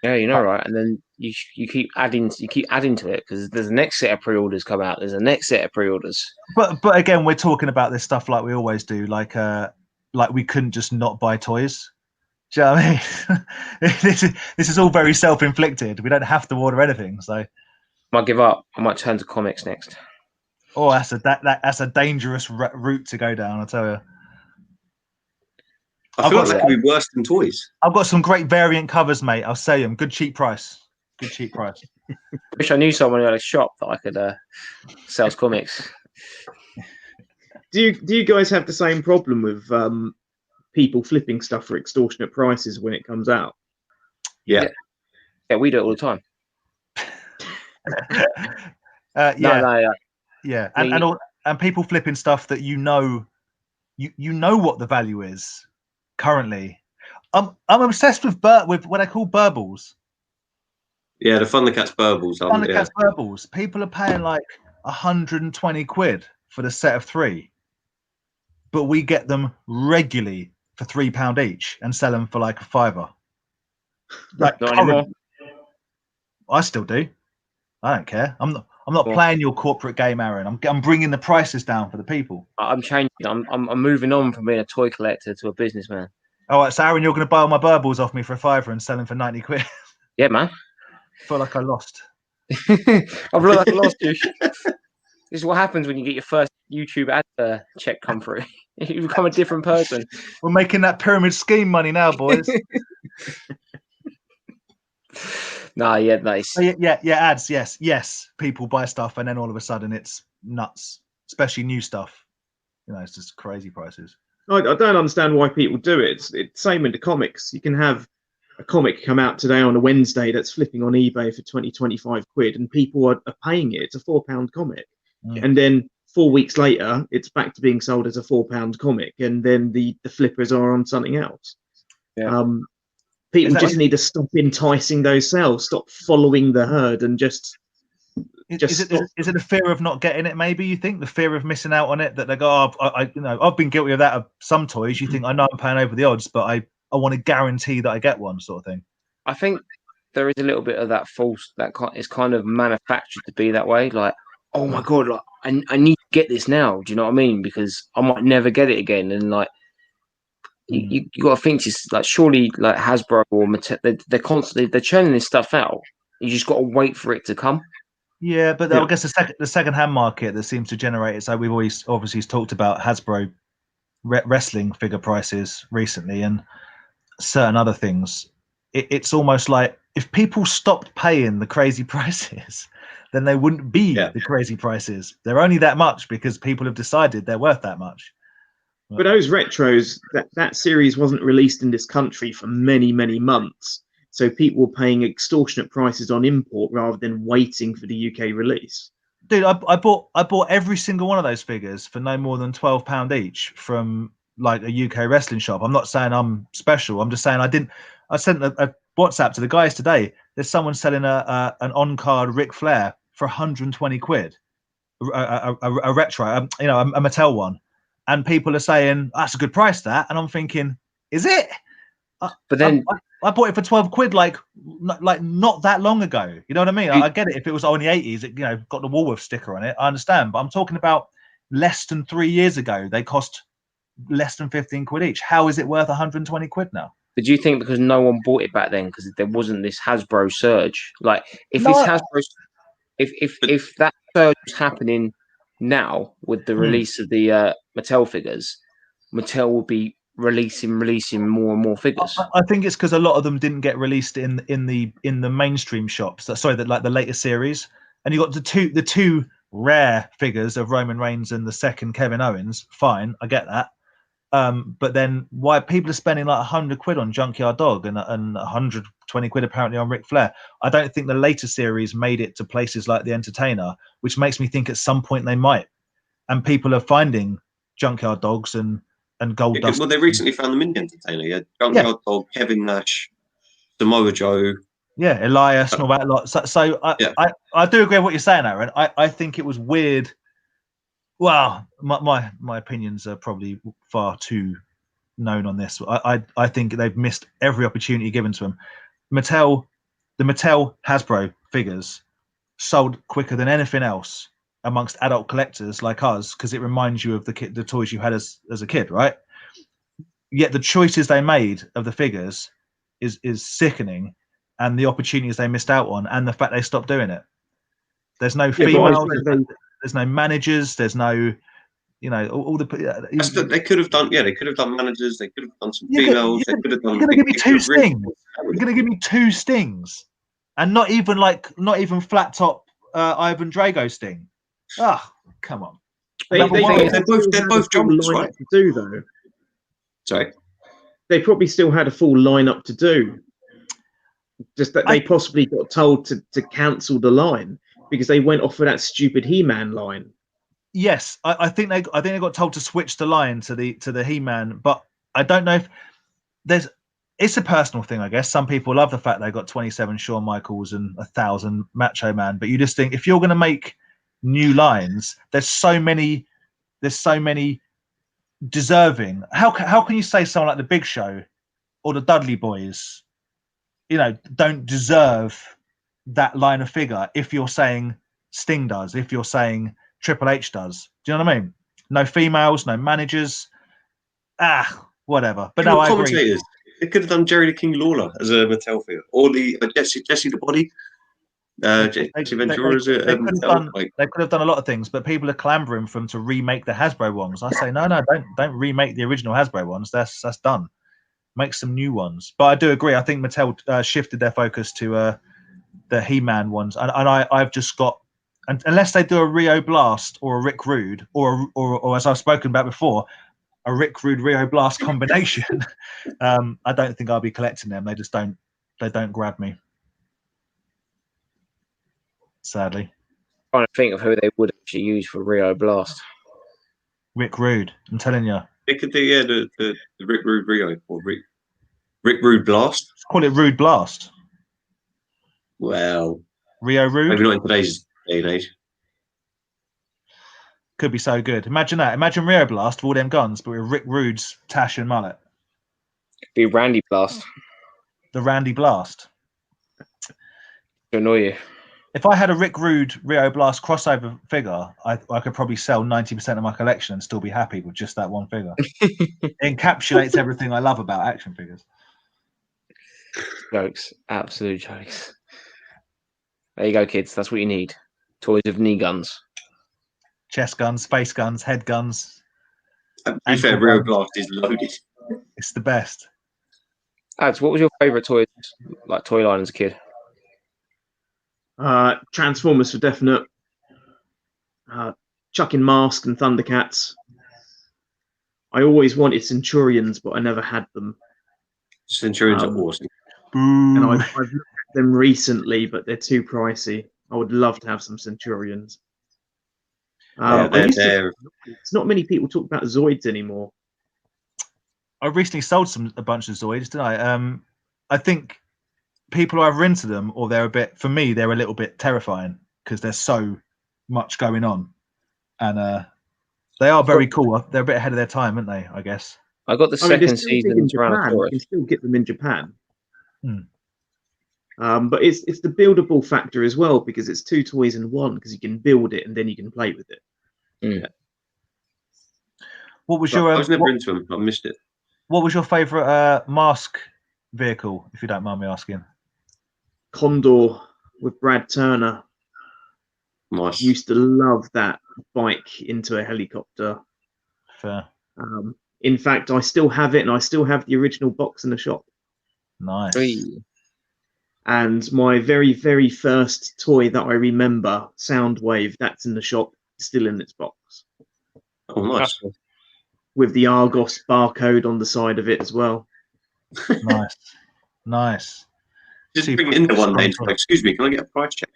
Yeah, you know, right? And then you keep adding to it, because there's the next set of pre-orders come out. There's a next set of pre-orders. But again, we're talking about this stuff like we always do. Like we couldn't just not buy toys. Do you know what I mean? This is all very self-inflicted. We don't have to order anything. So I might give up. I might turn to comics next. Oh, that's a dangerous route to go down, I tell you. I feel like that could be worse than toys. I've got some great variant covers, mate. I'll sell them. Good cheap price. Wish I knew someone who had a shop that I could sell comics. Do you guys have the same problem with people flipping stuff for extortionate prices when it comes out? Yeah, we do it all the time. Yeah, and people flipping stuff that you know what the value is currently. I'm obsessed with what I call burbles. Yeah, the Thundercats burbles. Thundercats burbles. People are paying like 120 quid for the set of 3, but we get them regularly for £3 each and sell them for like a £5. Like, not anymore. I still do. I don't care. I'm not Well- playing your corporate game, Aaron. I'm bringing the prices down for the people. I'm changing. I'm moving on from being a toy collector to a businessman. All right, so Aaron, you're going to buy all my burbles off me for £5 and sell them for 90 quid. Yeah, man. Feel like I lost. I've looked like I lost you. This is what happens when you get your first YouTube ad check come through. You become a different person. We're making that pyramid scheme money now, boys. Nah, yeah, nice. Oh, yeah, ads. Yes. People buy stuff, and then all of a sudden it's nuts, especially new stuff. You know, it's just crazy prices. I don't understand why people do it. It's same in the comics. You can have a comic come out today on a Wednesday that's flipping on eBay for 20, 25 quid, and people are paying it. It's a £4 comic. And then 4 weeks later, it's back to being sold as a £4 comic, and then the flippers are on something else. Yeah. People just need to stop enticing those sales, stop following the herd, and just Is it a fear of not getting it? Maybe you think the fear of missing out on it, that they go, I've been guilty of that of some toys. You think I know I'm paying over the odds, but I want to guarantee that I get one, sort of thing. I think there is a little bit of that false that is kind of manufactured to be that way. Like, oh my god, like I need to get this now. Do you know what I mean? Because I might never get it again. And like you got to think, just like surely like Hasbro or Mattel, they're constantly churning this stuff out. You just got to wait for it to come. Yeah, but I guess the second-hand market that seems to generate it. So we've always obviously talked about Hasbro wrestling figure prices recently and certain other things. It's almost like if people stopped paying the crazy prices, then they wouldn't be the crazy prices. They're only that much because people have decided they're worth that much. But those retros, that series wasn't released in this country for many, many months. So people were paying extortionate prices on import rather than waiting for the UK release. Dude, I bought every single one of those figures for no more than £12 each from like a UK wrestling shop. I'm not saying I'm special. I'm just saying I sent a WhatsApp to the guys today. There's someone selling an on-card Ric Flair for 120 quid, a retro, a Mattel one, and people are saying that's a good price. That, and I'm thinking, is it? But then I bought it for 12 quid, like not that long ago. You know what I mean? I get it. If it was on the 80s, it, got the Woolworth sticker on it. I understand, but I'm talking about less than 3 years ago. They cost less than 15 quid each. How is it worth 120 quid now? Did you think because no one bought it back then because there wasn't this Hasbro surge? Like if that surge was happening now with the release of the Mattel figures, Mattel would be releasing more and more figures. I think it's because a lot of them didn't get released in the mainstream shops. Like the later series, and you got the two rare figures of Roman Reigns and the second Kevin Owens. Fine, I get that. But then why people are spending like 100 quid on Junkyard Dog and 120 quid apparently on Ric Flair? I don't think the later series made it to places like the Entertainer, which makes me think at some point they might. And people are finding Junkyard Dogs and Gold Dust. Well, they recently found them in the Entertainer. Yeah, Junkyard Dog, Kevin Nash, Samoa Joe. Yeah, Elias and all that lot. So I do agree with what you're saying, Aaron. I think it was weird. Well, my opinions are probably far too known on this. I think they've missed every opportunity given to them. The Mattel Hasbro figures sold quicker than anything else amongst adult collectors like us because it reminds you of the toys you had as a kid, right? Yet the choices they made of the figures is sickening, and the opportunities they missed out on, and the fact they stopped doing it. There's no females. There's no managers. There's no, all the. They could have done. Yeah, they could have done managers. They could have done some females. They could have done. You're going to give me two stings. You're going to give me two stings, and not even flat top Ivan Drago sting. Oh, come on. They're both jobs, right? To do though. Sorry. They probably still had a full lineup to do. Just that they possibly got told to cancel the line because they went off of that stupid He-Man line. Yes, I think they got told to switch the line to the He-Man, but I don't know if it's a personal thing, I guess. Some people love the fact they got 27 Shawn Michaels and 1,000 Macho Man, but you just think if you're going to make new lines, there's so many deserving. How can you say someone like the Big Show or the Dudley Boys, don't deserve that line of figure if you're saying Sting does, if you're saying Triple H does. Do you know what I mean? No females, no managers. Whatever. But Even no, I agree. commentators. They could have done Jerry the King Lawler as a Mattel figure, or the Jesse the Body. Jesse Ventura as a Mattel. They could have done a lot of things, but people are clambering for them to remake the Hasbro ones. I say no, don't remake the original Hasbro ones. That's done. Make some new ones. But I do agree. I think Mattel shifted their focus to the He-Man ones, and I've just got, unless they do a Rio Blast or a Rick Rude or as I've spoken about before, a Rick Rude Rio Blast combination, I don't think I'll be collecting them. They just don't grab me, sadly. Trying to think of who they would actually use for Rio Blast. Rick Rude, I'm telling you. They could do the Rick Rude Rio or Rick Rude Blast. Let's call it Rude Blast. Well, Rio Rude. maybe not in today's day and age. Could be so good. Imagine that. Imagine Rio Blast with all them guns, but with Rick Rude's tash and mullet. It'd be Randy Blast The Randy Blast. to annoy you. If I had a Rick Rude Rio Blast crossover figure, I could probably sell 90% of my collection and still be happy with just that one figure. It encapsulates everything I love about action figures. Jokes, absolute jokes. There you go, kids. That's what you need. Toys with knee guns. Chest guns, face guns, head guns. To be fair, Rio Blast is loaded. It's the best. Ads, what was your favourite toy line as a kid? Transformers for definite. Chucking Mask and Thundercats. I always wanted Centurions, but I never had them. Centurions are awesome. And I've looked at them recently, but they're too pricey. I would love to have some Centurions. It's not many people talk about Zoids anymore. I recently sold a bunch of Zoids, didn't I? I think people are either into them or they're a little bit terrifying because there's so much going on. And they are very cool. They're a bit ahead of their time, aren't they, I guess? I got the second season in Japan. You can still get them in Japan. But it's the buildable factor as well, because it's two toys in one, because you can build it and then you can play with it. Yeah. What was your? I was never into them. I missed it. What was your favourite Mask vehicle, if you don't mind me asking? Condor with Brad Turner. Nice. Used to love that bike into a helicopter. Fair. In fact, I still have it, and I still have the original box in the shop. Nice. And my very, very first toy that I remember, Soundwave, that's in the shop, still in its box. Oh, nice. With the Argos barcode on the side of it as well. Nice. Just bring it in there one day and like, excuse me, can I get a price check?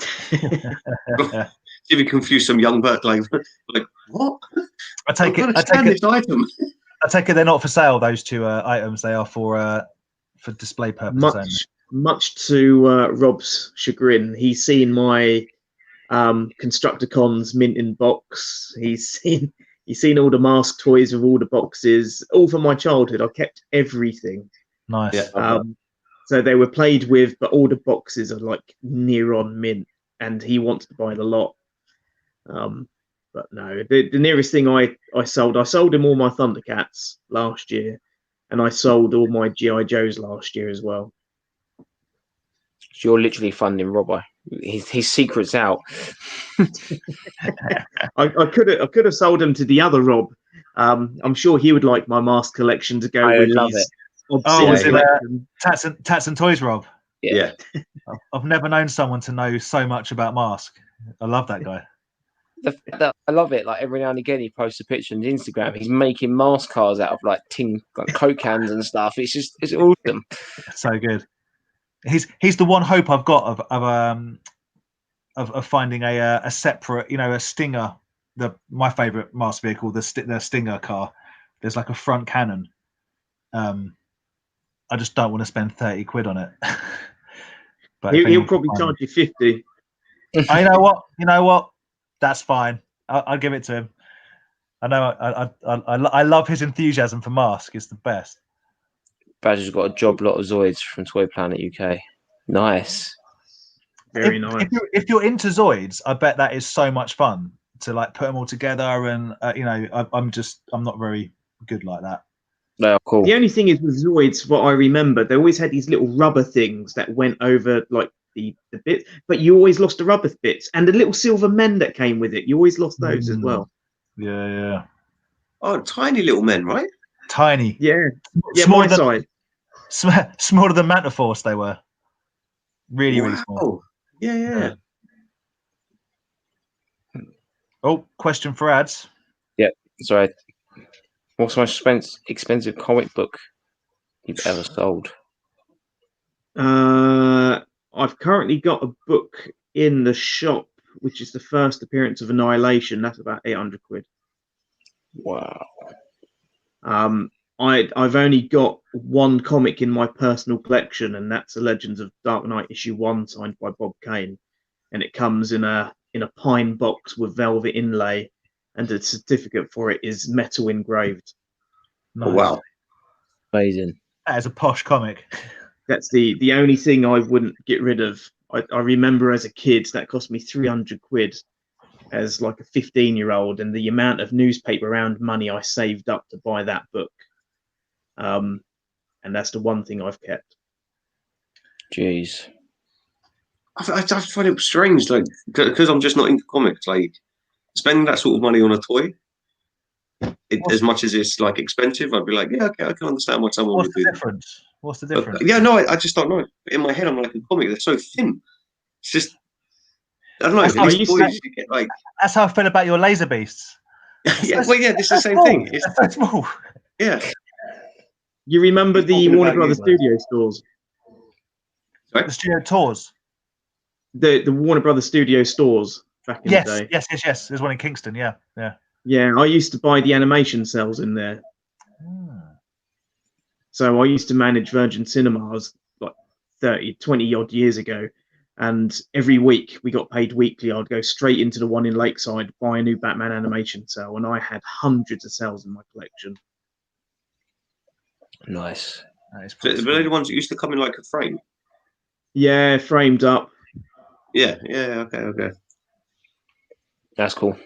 See if you confuse some young bird like what? I take it they're not for sale, those two items. They are for display purposes only. Much to Rob's chagrin, he's seen my Constructicons mint in box. He's seen all the Mask toys with all the boxes, all from my childhood. I kept everything. Nice. Yeah. So they were played with, but all the boxes are like near on mint, and he wants to buy the lot. But no, the nearest thing I sold him all my Thundercats last year, and I sold all my G.I. Joes last year as well. So you're literally funding Robbo. His secret's out. I could have sold them to the other Rob. I'm sure he would like my Mask collection to go with. Love it. Was it Tats and Toys Rob? Yeah. I've never known someone to know so much about Mask. I love that guy. I love it. Like every now and again, he posts a picture on Instagram. He's making Mask cars out of like Coke cans and stuff. It's awesome. So good. He's the one hope I've got of finding a separate, a Stinger. My favorite Mask vehicle, the Stinger car. There's like a front cannon. I just don't want to spend 30 quid on it. But he'll probably charge you 50. You know what? That's fine. I'll give it to him. I know. I love his enthusiasm for Mask. It's the best. Badger's got a job lot of Zoids from Toy Planet UK. Nice. Very nice. If you're into Zoids, I bet that is so much fun to like put them all together. And I'm not very good like that. No, cool. The only thing is with Zoids, what I remember, they always had these little rubber things that went over like the bit, but you always lost the rubber bits, and the little silver men that came with it. You always lost those as well. Yeah. Oh, tiny little men, right? Tiny. Yeah, Smaller my size. Smaller than Mantiforce, they were. Really, really small. Oh, yeah. Oh, question for ads. Yeah, sorry. What's the most expensive comic book you've ever sold? I've currently got a book in the shop, which is the first appearance of Annihilation. That's about 800 quid. Wow. I've only got one comic in my personal collection, and that's the Legends of Dark Knight issue 1, signed by Bob Kane, and it comes in a pine box with velvet inlay, and the certificate for it is metal engraved. Nice. Oh, wow. Amazing. That is a posh comic. That's the only thing I wouldn't get rid of. I remember as a kid that cost me 300 quid as like a 15-year-old, and the amount of newspaper round money I saved up to buy that book. And that's the one thing I've kept. Jeez. I just find it strange, like, because I'm just not into comics, like, spending that sort of money on a toy, as much as it's, like, expensive, I'd be like, yeah, okay, I can understand why someone would do that. What's the difference? But, yeah, no, I just don't know. In my head, I'm like, a comic, they're so thin. It's just, I don't know. That's These toys, you get, like... That's how I feel about your laser beasts. Yeah, well, yeah, this is the same thing. It's so small. Yeah. You remember the Warner Brothers Studio stores? Sorry? The studio tours. The Warner Brothers Studio stores back in the day. Yes. There's one in Kingston. Yeah. Yeah, I used to buy the animation cells in there. So I used to manage Virgin Cinemas like 20 odd years ago. And every week we got paid weekly. I'd go straight into the one in Lakeside, buy a new Batman animation cell, and I had hundreds of cells in my collection. Nice. Were they the ones that used to come in like a frame? Yeah, framed up. Yeah, okay. That's cool.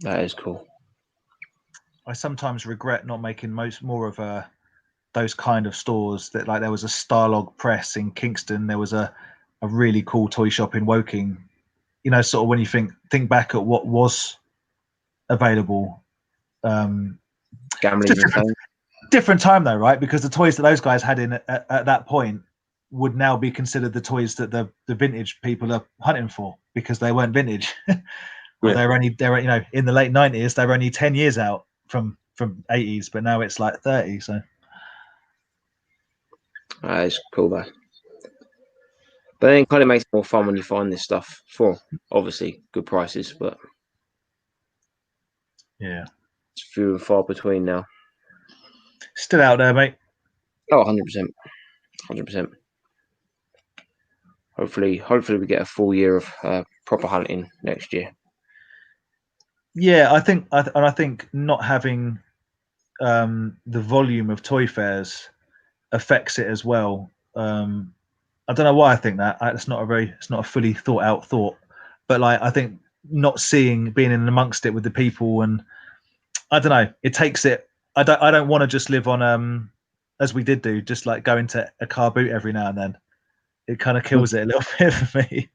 That is cool. I sometimes regret not making more of those kind of stores. That like there was a Starlog Press in Kingston. There was a really cool toy shop in Woking. You know, sort of when you think back at what was available. Gambling different time though, right? Because the toys that those guys had in at that point would now be considered the toys that the vintage people are hunting for, because they weren't vintage. Well, they're you know, in the late 90s they were only 10 years out from 80s, but now it's like 30. So it's cool, though. But then it kind of makes it more fun when you find this stuff for obviously good prices, but yeah, it's few and far between now. Still out there, mate. Oh, 100%. Hopefully we get a full year of proper hunting next year. Yeah, I think not having the volume of toy fairs affects it as well. I don't know why I think that. It's not a fully thought out thought, but like I think not being in amongst it with the people, and I don't know, it takes it. I don't want to just live on as we did do, just like go into a car boot every now and then. It kind of kills it a little bit for me.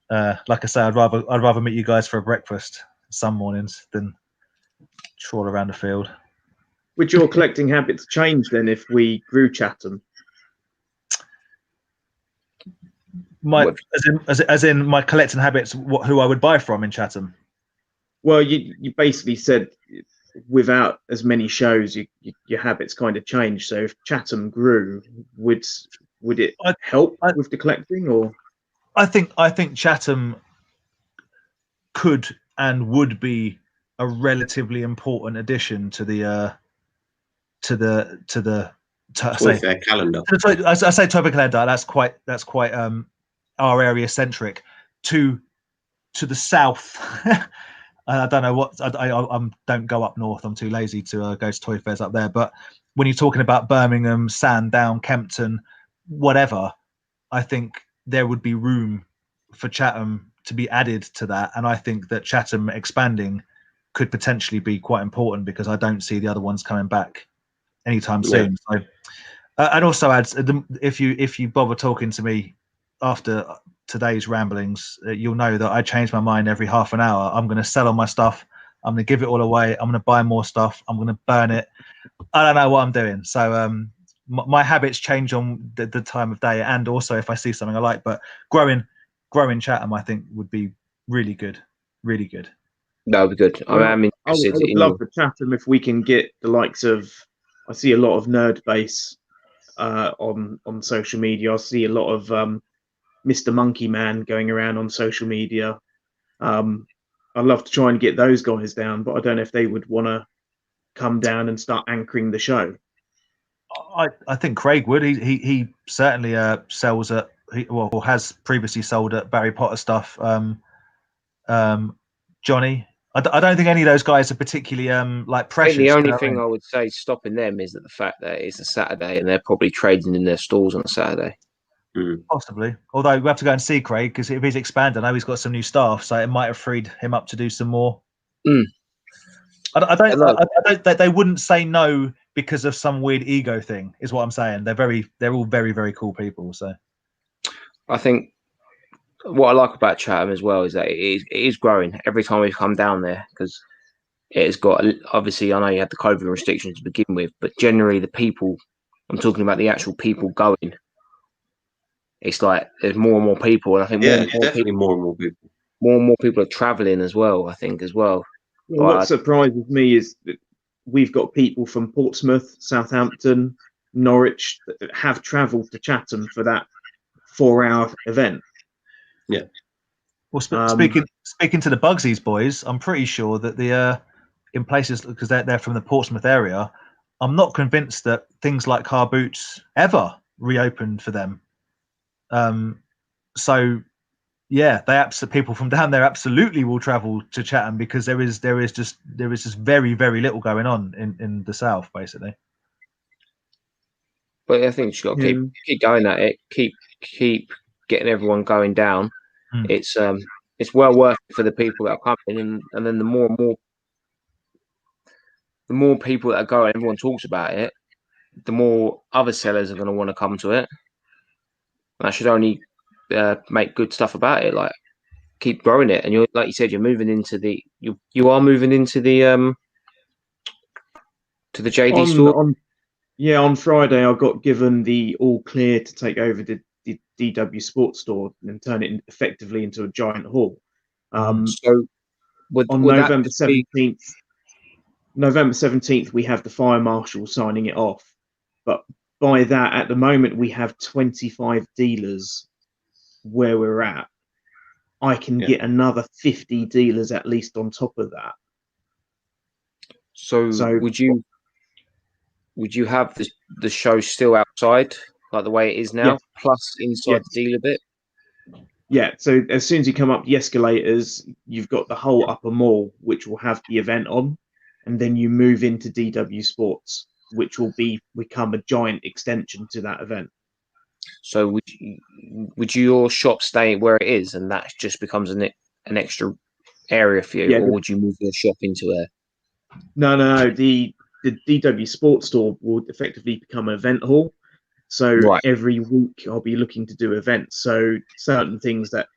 Like I say, I'd rather meet you guys for a breakfast some mornings than trawl around the field. Would your collecting habits change then if we grew Chatham? As in my collecting habits, who I would buy from in Chatham? Well, you basically said without as many shows, your habits kind of change. So if Chatham grew, would it help with the collecting, or? I think Chatham could and would be a relatively important addition to the Toy fair calendar. I say toy fair calendar. That's quite our area centric. To the south, I don't know what I don't go up north. I'm too lazy to go to toy fairs up there. But when you're talking about Birmingham, Sandown, Kempton, whatever, I think there would be room for Chatham to be added to that, and I think that Chatham expanding could potentially be quite important because I don't see the other ones coming back anytime soon. So, and also adds, if you bother talking to me after today's ramblings, you'll know that I change my mind every half an hour. I'm going to sell all my stuff. I'm going to give it all away. I'm going to buy more stuff. I'm going to burn it. I don't know what I'm doing. So my habits change on the time of day, and also if I see something I like. But growing Chatham, I think, would be really good. Really good. That would be good. I'm interested I would in love for Chatham if we can get the likes of. I see a lot of nerd base on social media. I see a lot of Mr. Monkey Man going around on social media. I'd love to try and get those guys down, but I don't know if they would want to come down and start anchoring the show. I think Craig would. He certainly sells at or has previously sold at Barry Potter stuff. Johnny, I don't think any of those guys are particularly like precious. I think the only thing I would say stopping them is that the fact that it's a Saturday and they're probably trading in their stalls on a Saturday. Possibly, although we have to go and see Craig because if he's expanded, I know he's got some new staff, so it might have freed him up to do some more. I don't. They wouldn't say no because of some weird ego thing. Is what I'm saying. They're all very, very cool people. So, I think what I like about Chatham as well is that it is growing every time we come down there because it has got. Obviously, I know you had the COVID restrictions to begin with, but generally the people. I'm talking about the actual people going. It's like there's more and more people, and I think definitely more and more people. More and more people are traveling as well. I think as well. Well, what surprises me is that we've got people from Portsmouth, Southampton, Norwich that have travelled to Chatham for that 4-hour event. Yeah. Well, speaking to the Bugsies boys, I'm pretty sure that the in places because they're from the Portsmouth area, I'm not convinced that things like car boots ever reopened for them. So yeah, people from down there absolutely will travel to Chatham because there is just very, very little going on in the south, basically. But I think you just got to keep going at it, keep getting everyone going down. It's well worth it for the people that are coming, and then the more people that go and everyone talks about it, the more other sellers are going to want to come to it. And I should only make good stuff about it, like keep growing it. And you're like you said, you're moving into you are moving into the to the JD store. On Friday I got given the all clear to take over the DW Sports Store and turn it effectively into a giant hall. So on November 17th, November 17th, we have the fire marshal signing it off. But by that, at the moment, we have 25 dealers where we're at. I can get another 50 dealers at least on top of that. So would you have the show still outside like the way it is now, plus inside the dealer bit? Yeah, so as soon as you come up the escalators, you've got the whole upper mall, which will have the event on, and then you move into DW Sports, which will become a giant extension to that event. So would your shop stay where it is, and that just becomes an extra area for you, or would you move your shop into there? No. The DW Sports Store will effectively become an event hall. So every week I'll be looking to do events. So certain things that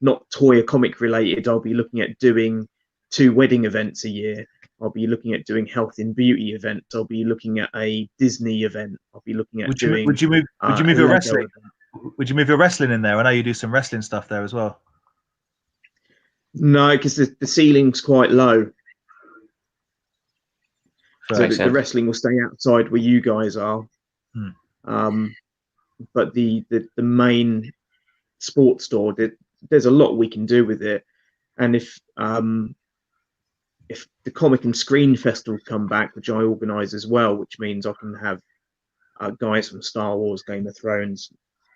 not toy or comic related, I'll be looking at doing 2 wedding events a year. I'll be looking at doing health and beauty events. I'll be looking at a Disney event. I'll be looking at Would you move your wrestling? Would you move your wrestling in there? I know you do some wrestling stuff there as well. No, because the ceiling's quite low. So the wrestling will stay outside where you guys are. But the main sports store, there's a lot we can do with it. And if the Comic and Screen Festival come back, which I organise as well, which means I can have guys from Star Wars, Game of Thrones,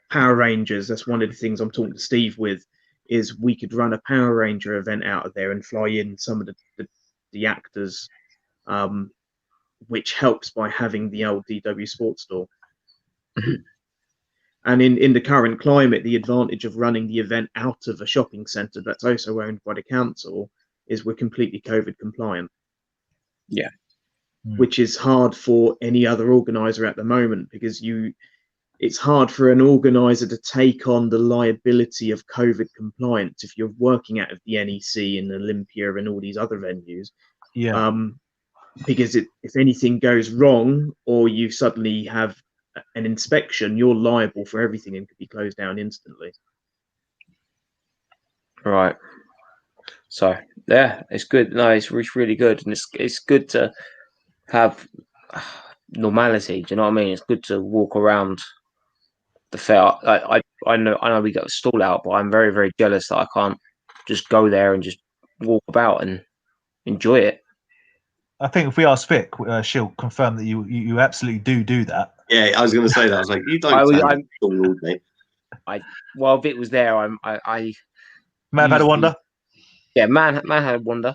Power Rangers. That's one of the things I'm talking to Steve with, is we could run a Power Ranger event out of there and fly in some of the actors, which helps by having the old DW Sports Store. And in the current climate, the advantage of running the event out of a shopping centre that's also owned by the council is we're completely COVID compliant. Yeah. Which is hard for any other organiser at the moment, because it's hard for an organiser to take on the liability of COVID compliance if you're working out of the NEC and Olympia and all these other venues. Yeah. Because if anything goes wrong or you suddenly have an inspection, you're liable for everything and could be closed down instantly. Right. So yeah, it's good. No, it's really good, and it's good to have normality. Do you know what I mean? It's good to walk around the fair. I know we got a stall out, but I'm very, very jealous that I can't just go there and just walk about and enjoy it. I think if we ask Vic, she'll confirm that you absolutely do that. Yeah, I was going to say that. I was like, you don't stand stall all day. While Vic was there, I May have had a wander. Yeah, man had a wander.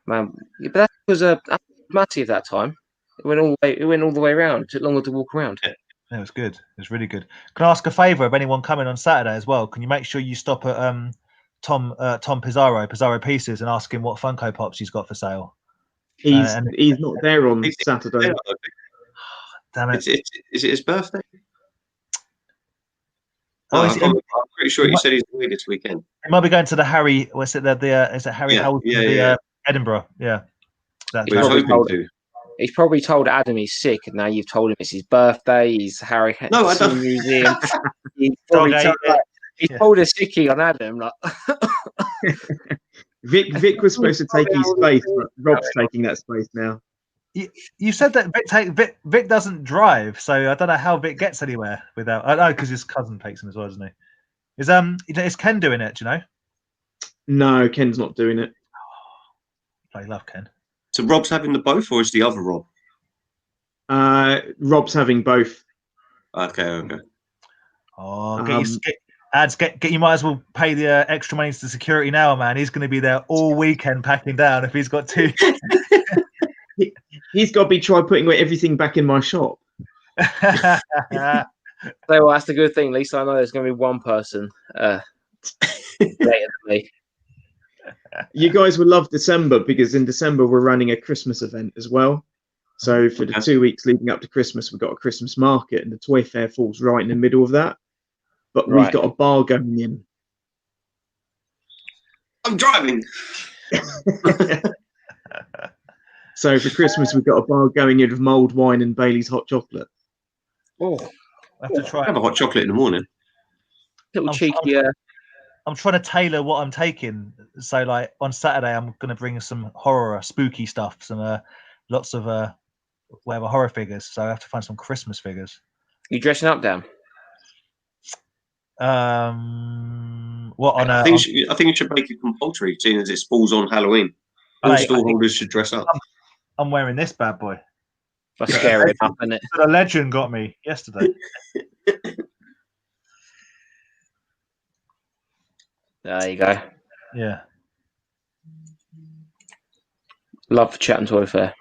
Man, yeah, but that's because massive that time. It went all the way around. It took longer to walk around. Yeah, it was good. It was really good. Can I ask a favour of anyone coming on Saturday as well? Can you make sure you stop at Tom Pizarro Pieces, and ask him what Funko Pops he's got for sale? He's not there on Saturday. Damn it! Is it his birthday? Oh, I'm pretty sure you said he's away this weekend. He might be going to the Harry. What's it? Is it Harry Howell? Edinburgh. Yeah. He's probably told Adam he's sick, and now you've told him it's his birthday. He's Harry. No, I don't. Museum. He's pulled a sickie on Adam. Like. Vic was supposed to take his space, but Rob's taking that space now. You said that Vic doesn't drive, so I don't know how Vic gets anywhere without. I know because his cousin takes him as well, doesn't he? Is Ken doing it? Do you know? No, Ken's not doing it. I love Ken. So Rob's having the both, or is the other Rob? Rob's having both. Okay. Oh, get you might as well pay the extra money to security now, man. He's going to be there all weekend packing down if he's got two. He's got to be putting everything back in my shop. So well, that's the good thing. At least I know there's going to be one person later than me. You guys will love December, because in December we're running a Christmas event as well. So for the 2 weeks leading up to Christmas, we've got a Christmas market, and the toy fair falls right in the middle of that. But we've got a bar going in. I'm driving. So for Christmas, we've got a bar going in of mulled wine and Bailey's hot chocolate. Oh, I have to try. Have a hot chocolate in the morning. Little cheeky. I'm trying to tailor what I'm taking. So, like on Saturday, I'm going to bring some horror, spooky stuff, some lots of whatever horror figures. So I have to find some Christmas figures. You dressing up, Dan? What on? I think you should make it compulsory, seeing as it falls on Halloween. All stallholders should dress up. I'm wearing this bad boy. That's scary enough, isn't it? The legend got me yesterday. There you go. Yeah. Love Chatham Toy Fair.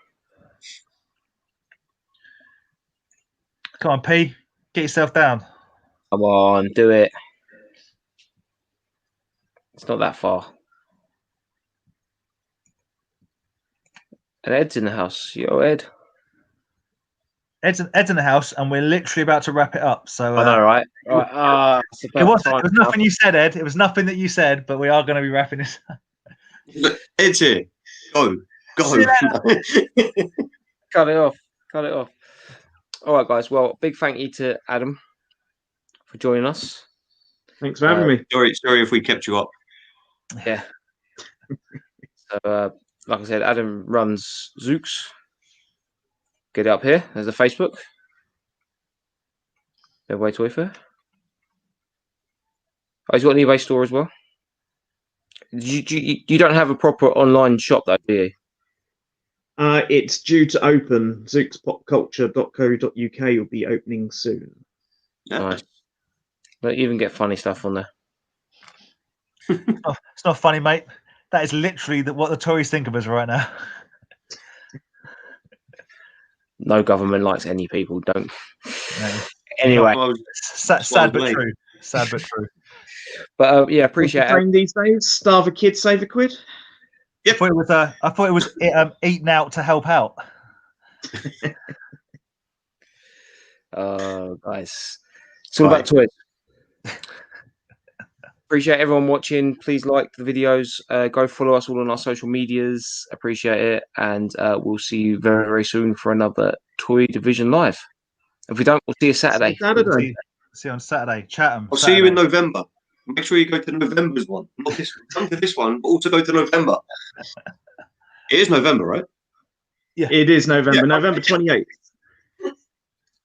Come on, P. Get yourself down. Come on, do it. It's not that far. And Ed's in the house. Yo, Ed. Ed's in the house, and we're literally about to wrap it up. So I know, right? Right. It was nothing you said, Ed. It was nothing that you said, but we are going to be wrapping this up. Ed's here. Go. Cut it off. All right, guys. Well, big thank you to Adam for joining us. Thanks for having me. Sorry if we kept you up. Yeah. So, like I said, Adam runs Zooks. Get it up here. There's a Facebook. Bedway Toy Fair. Oh, he's got an eBay store as well. You don't have a proper online shop, though, do you? It's due to open. zookspopculture.co.uk will be opening soon. Nice. But you even get funny stuff on there. It's not funny, mate. That is literally what the Tories think of us right now. No government likes any people. Don't. No. Anyway, Sad but true. Sad but true. but yeah, What's appreciate the it. saying these days? Starve a kid, save a quid. I thought it was eaten out to help out. Guys, it's all about toys. Appreciate everyone watching. Please like the videos. Go follow us all on our social medias. Appreciate it, and we'll see you very, very soon for another Toy Division Live. If we don't, we'll see you Saturday. See you on Saturday. Chatham. I'll see you in November. Make sure you go to November's one. Not this. Come to this one, but also go to November. It is November, right? Yeah, it is November. November 28th.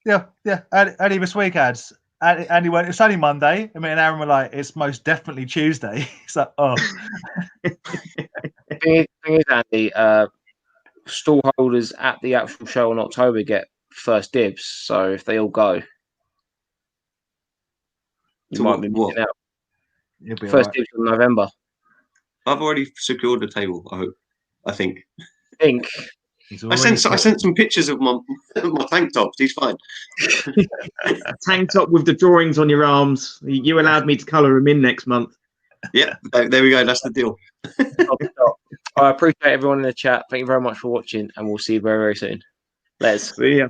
Yeah. Only this week, ads. Andy went, it's only Monday. I mean, and Aaron were like, it's most definitely Tuesday. It's like, oh. Thing is, Andy, stall holders at the actual show in October get first dibs. So if they all go, you might be missing out. First dibs in November. I've already secured the table. I think. I sent some pictures of my tank tops. He's fine. Tank top with the drawings on your arms. You allowed me to colour them in next month. Yeah, there we go. That's the deal. I appreciate everyone in the chat. Thank you very much for watching, and we'll see you very, very soon. Let's see ya.